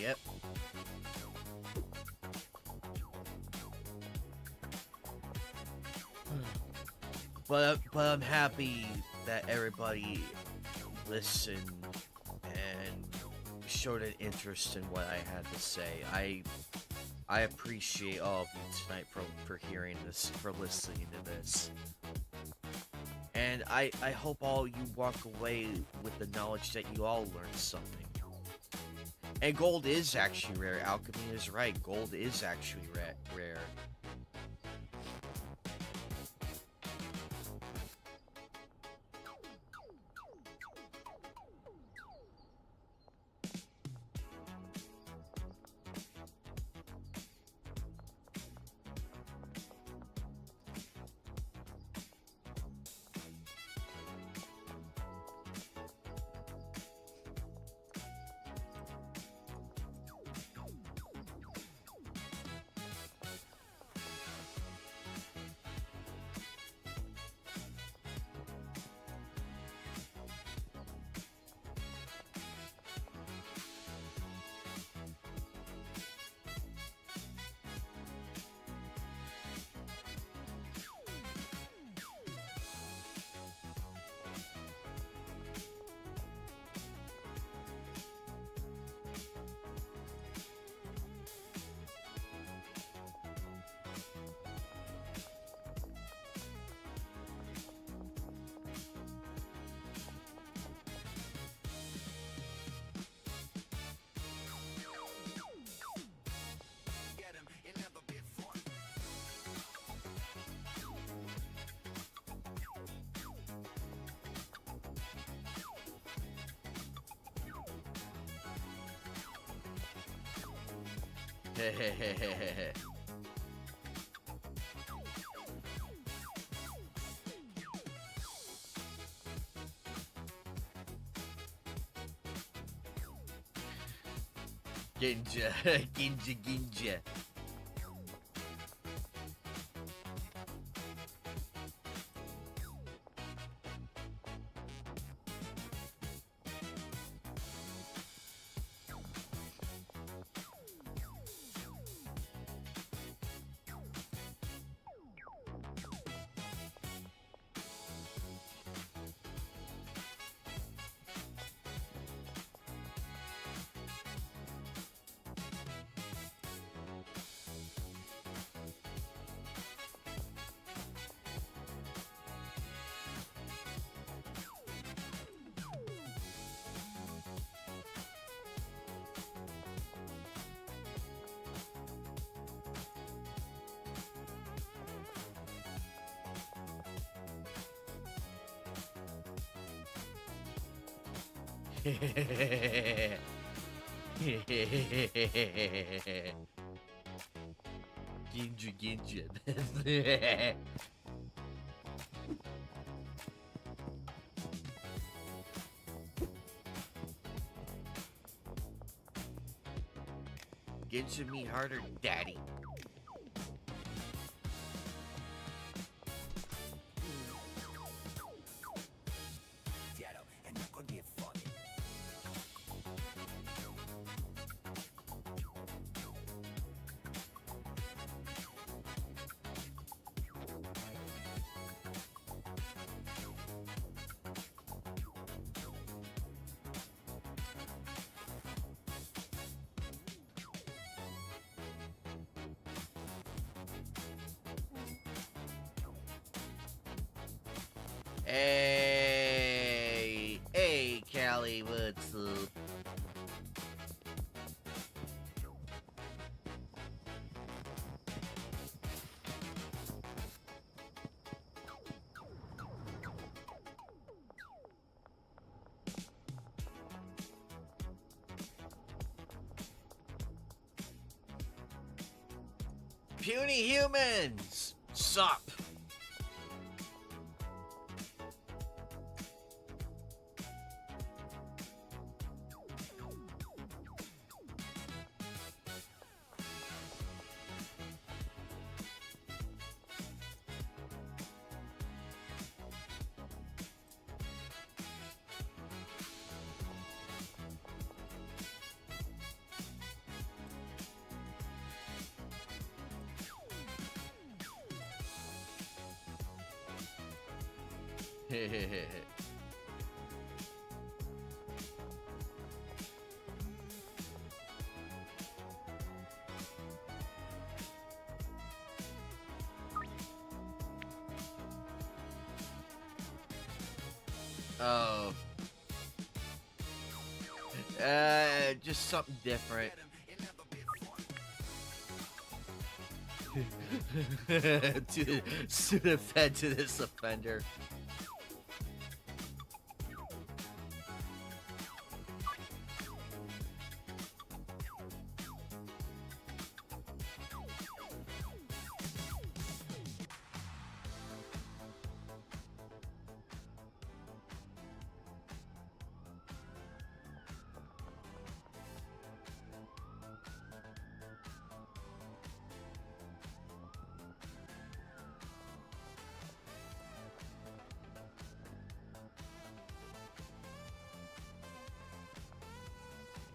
Yep. But I'm happy that everybody listened and showed an interest in what I had to say. I appreciate all of you tonight for hearing this, for listening to this. And I hope all you walk away with the knowledge that you all learned something. And gold is actually rare. Alchemy is right. Gold is actually rare. Hehehehe. Ginja, ginja. Ginger, ginger. Ginger me harder, daddy. Hey, hey, Callie, what's up? Puny humans! Sup? Oh. Just something different. to the fed to this offender.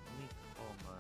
Let me call my...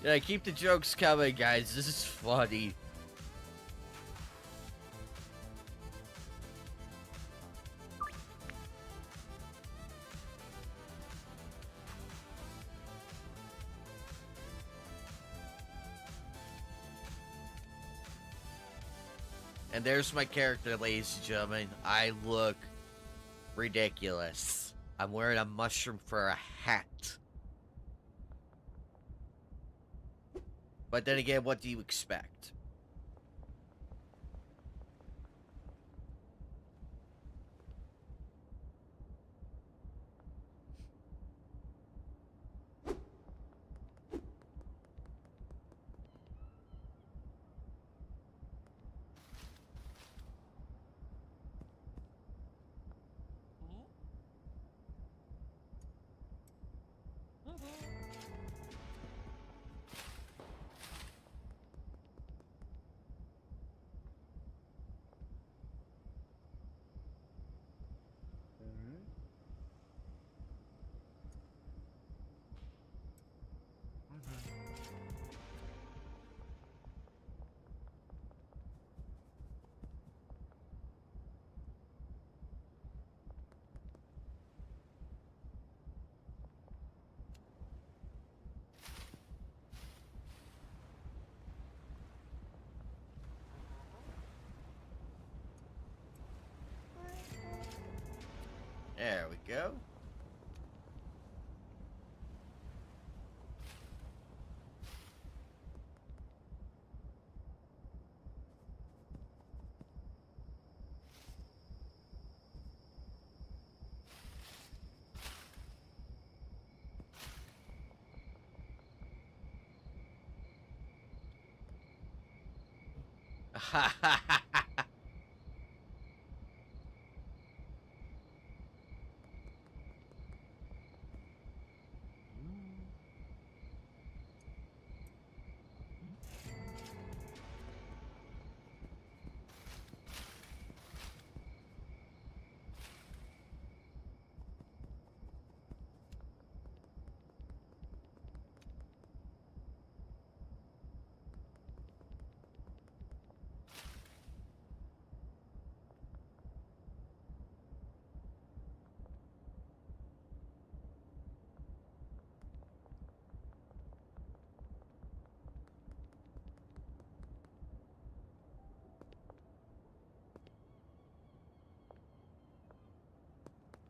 Yeah, keep the jokes coming, guys. This is funny. And there's my character, ladies and gentlemen. I look ridiculous. I'm wearing a mushroom for a hat. But then again, what do you expect? There we go.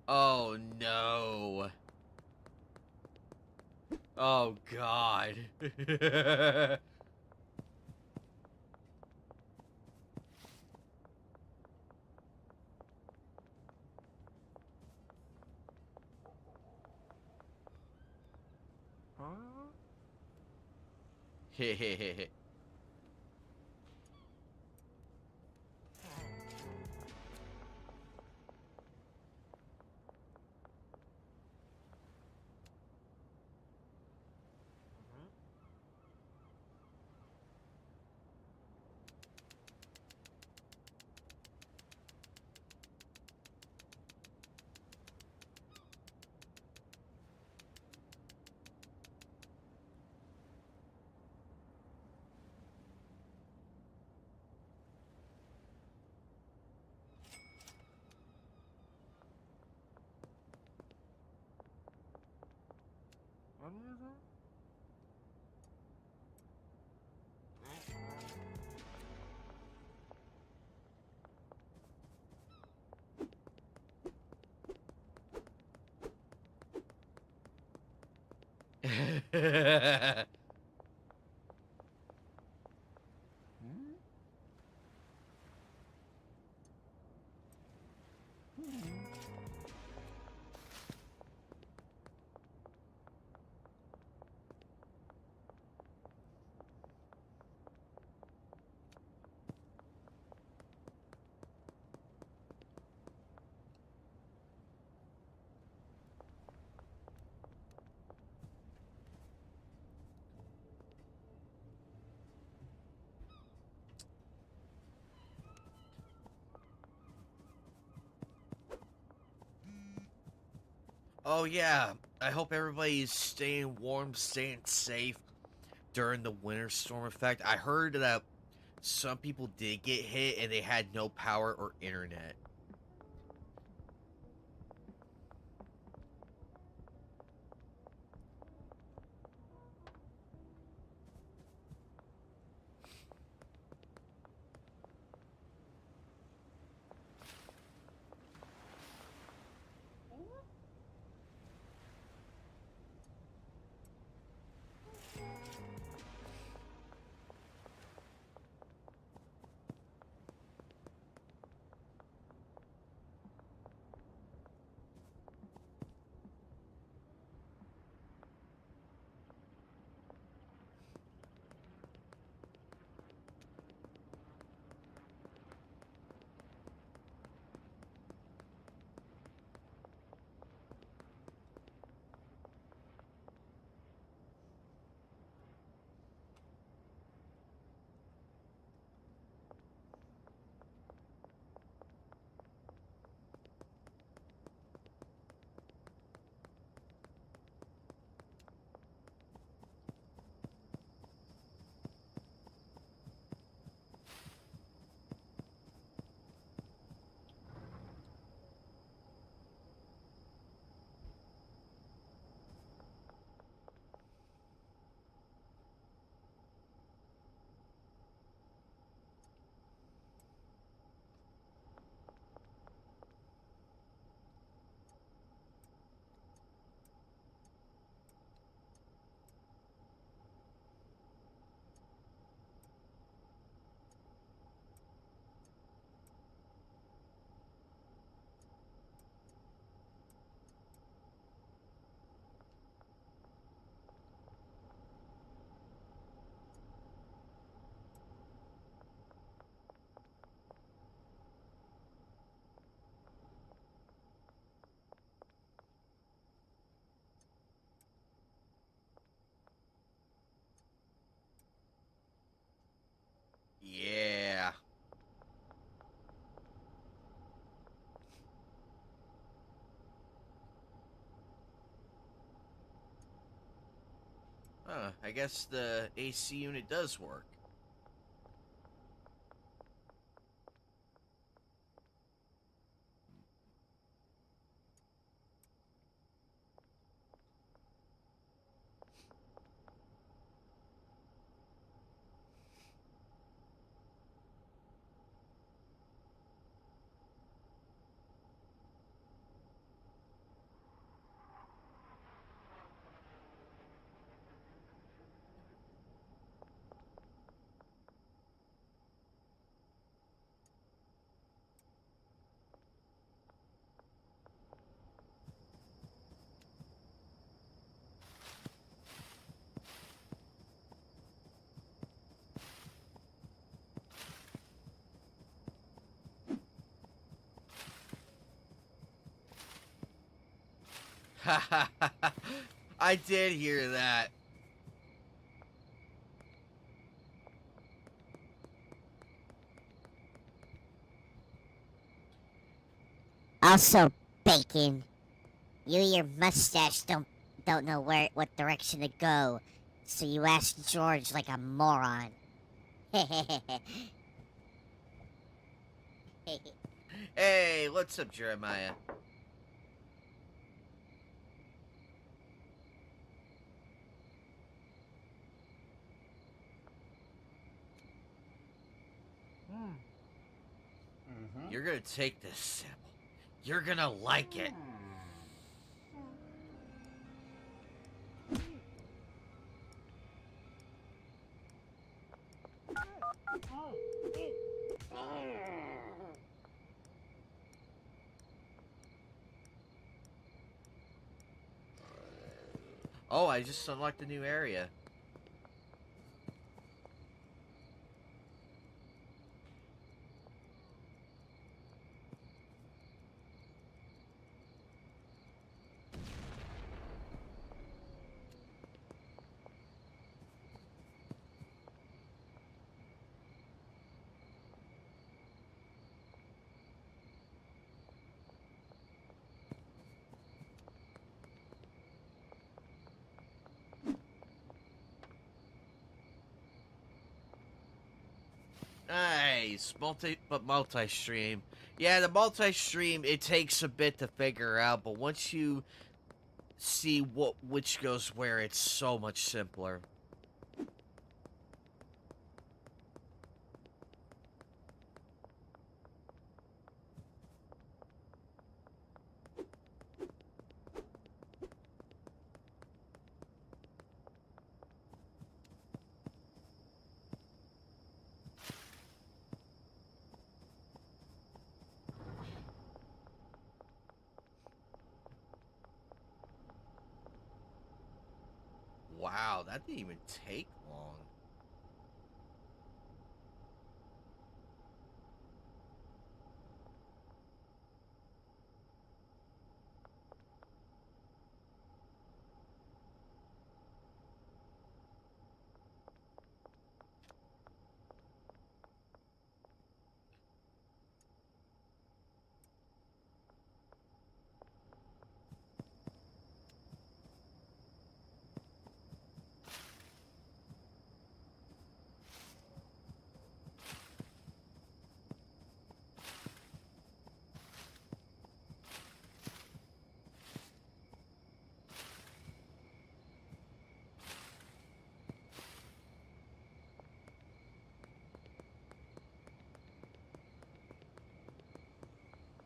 Oh no. Oh god. Huh? Hehehehe. What is it? Hmm? Oh yeah. I hope everybody's staying warm, staying safe during the winter storm effect. I heard that some people did get hit and they had no power or internet. Huh, I guess the AC unit does work. Ha ha ha ha. I did hear that. Also, Bacon, you and your mustache don't know what direction to go, so you ask George like a moron. Hey, what's up, Jeremiah? You're gonna take this sample. You're gonna like it. Oh, I just unlocked a new area. Nice, multi-stream. Yeah, the multi-stream, it takes a bit to figure out, but once you see which goes where, it's so much simpler. Wow, that didn't even take long.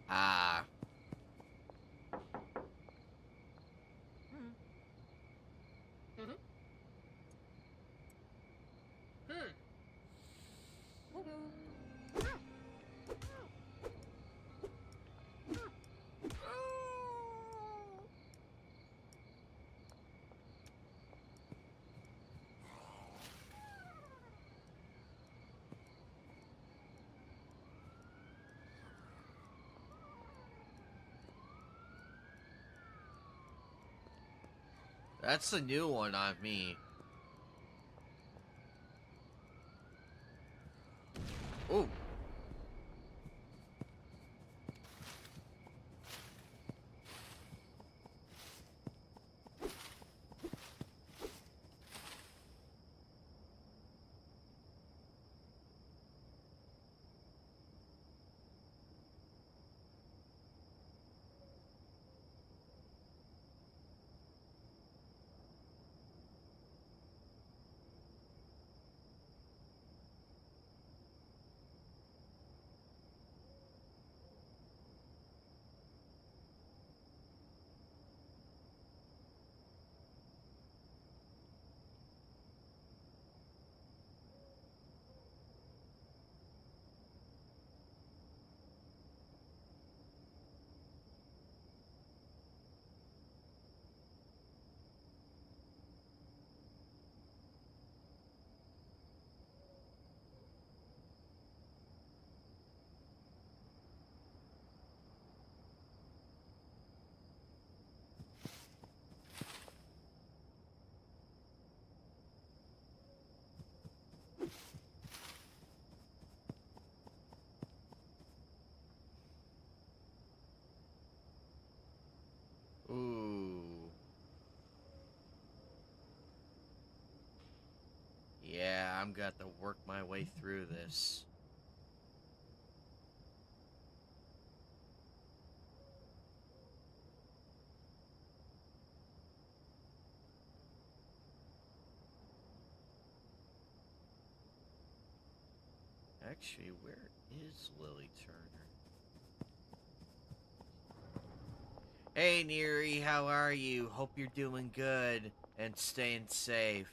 Ah. That's a new one on me. Ooh. I'm gonna have to work my way through this. Actually, where is Lily Turner? Hey, Neri, how are you? Hope you're doing good and staying safe.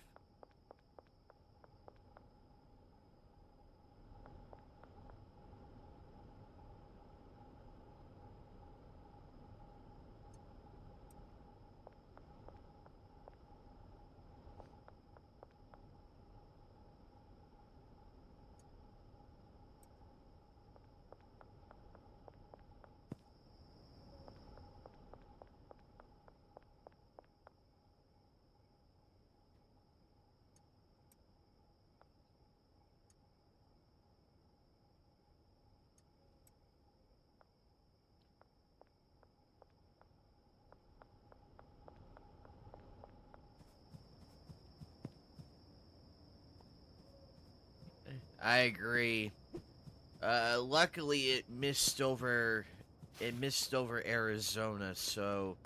I agree. Luckily it missed over Arizona, so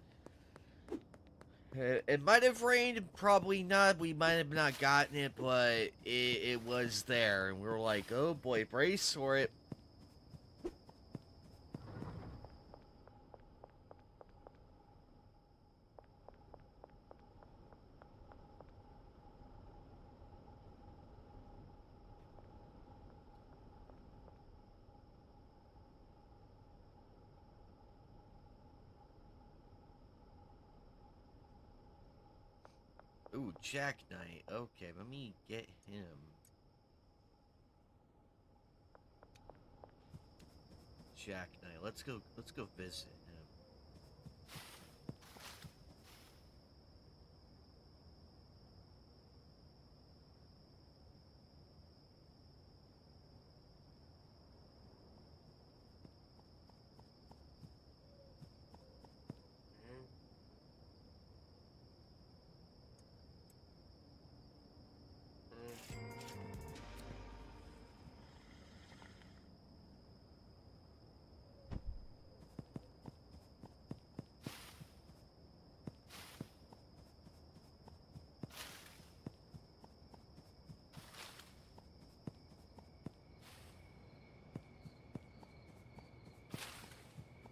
it might have rained, probably not. We might have not gotten it, but it was there, and we were like, oh boy, brace for it. Ooh, Jack Knight. Okay, let me get him. Jack Knight. Let's go visit him.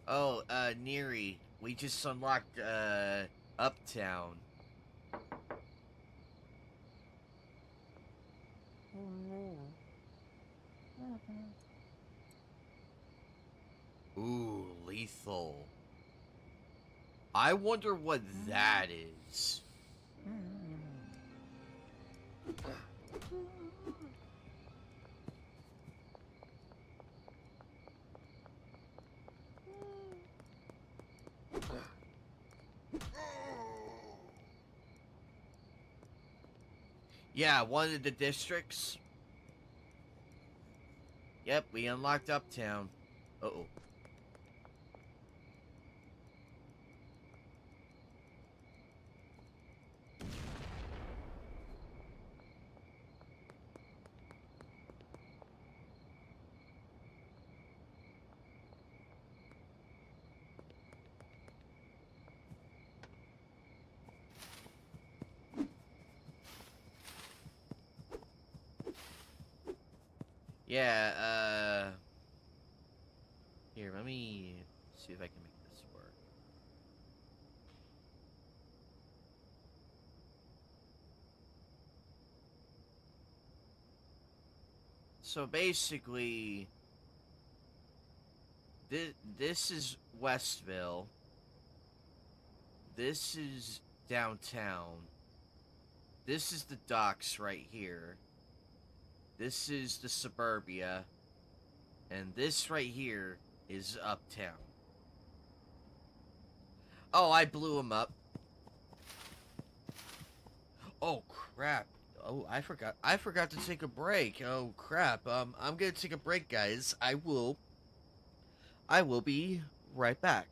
Oh, Neri, we just unlocked, Uptown. Ooh, lethal. I wonder what that is. Yeah, one of the districts. Yep, we unlocked Uptown. Uh-oh. Yeah, here, let me see if I can make this work. So basically, this is Westville. This is downtown. This is the docks right here. This is the suburbia. And this right here is Uptown. Oh, I blew him up. Oh, crap. Oh, I forgot to take a break. Oh, crap. I'm gonna take a break, guys. I will be right back.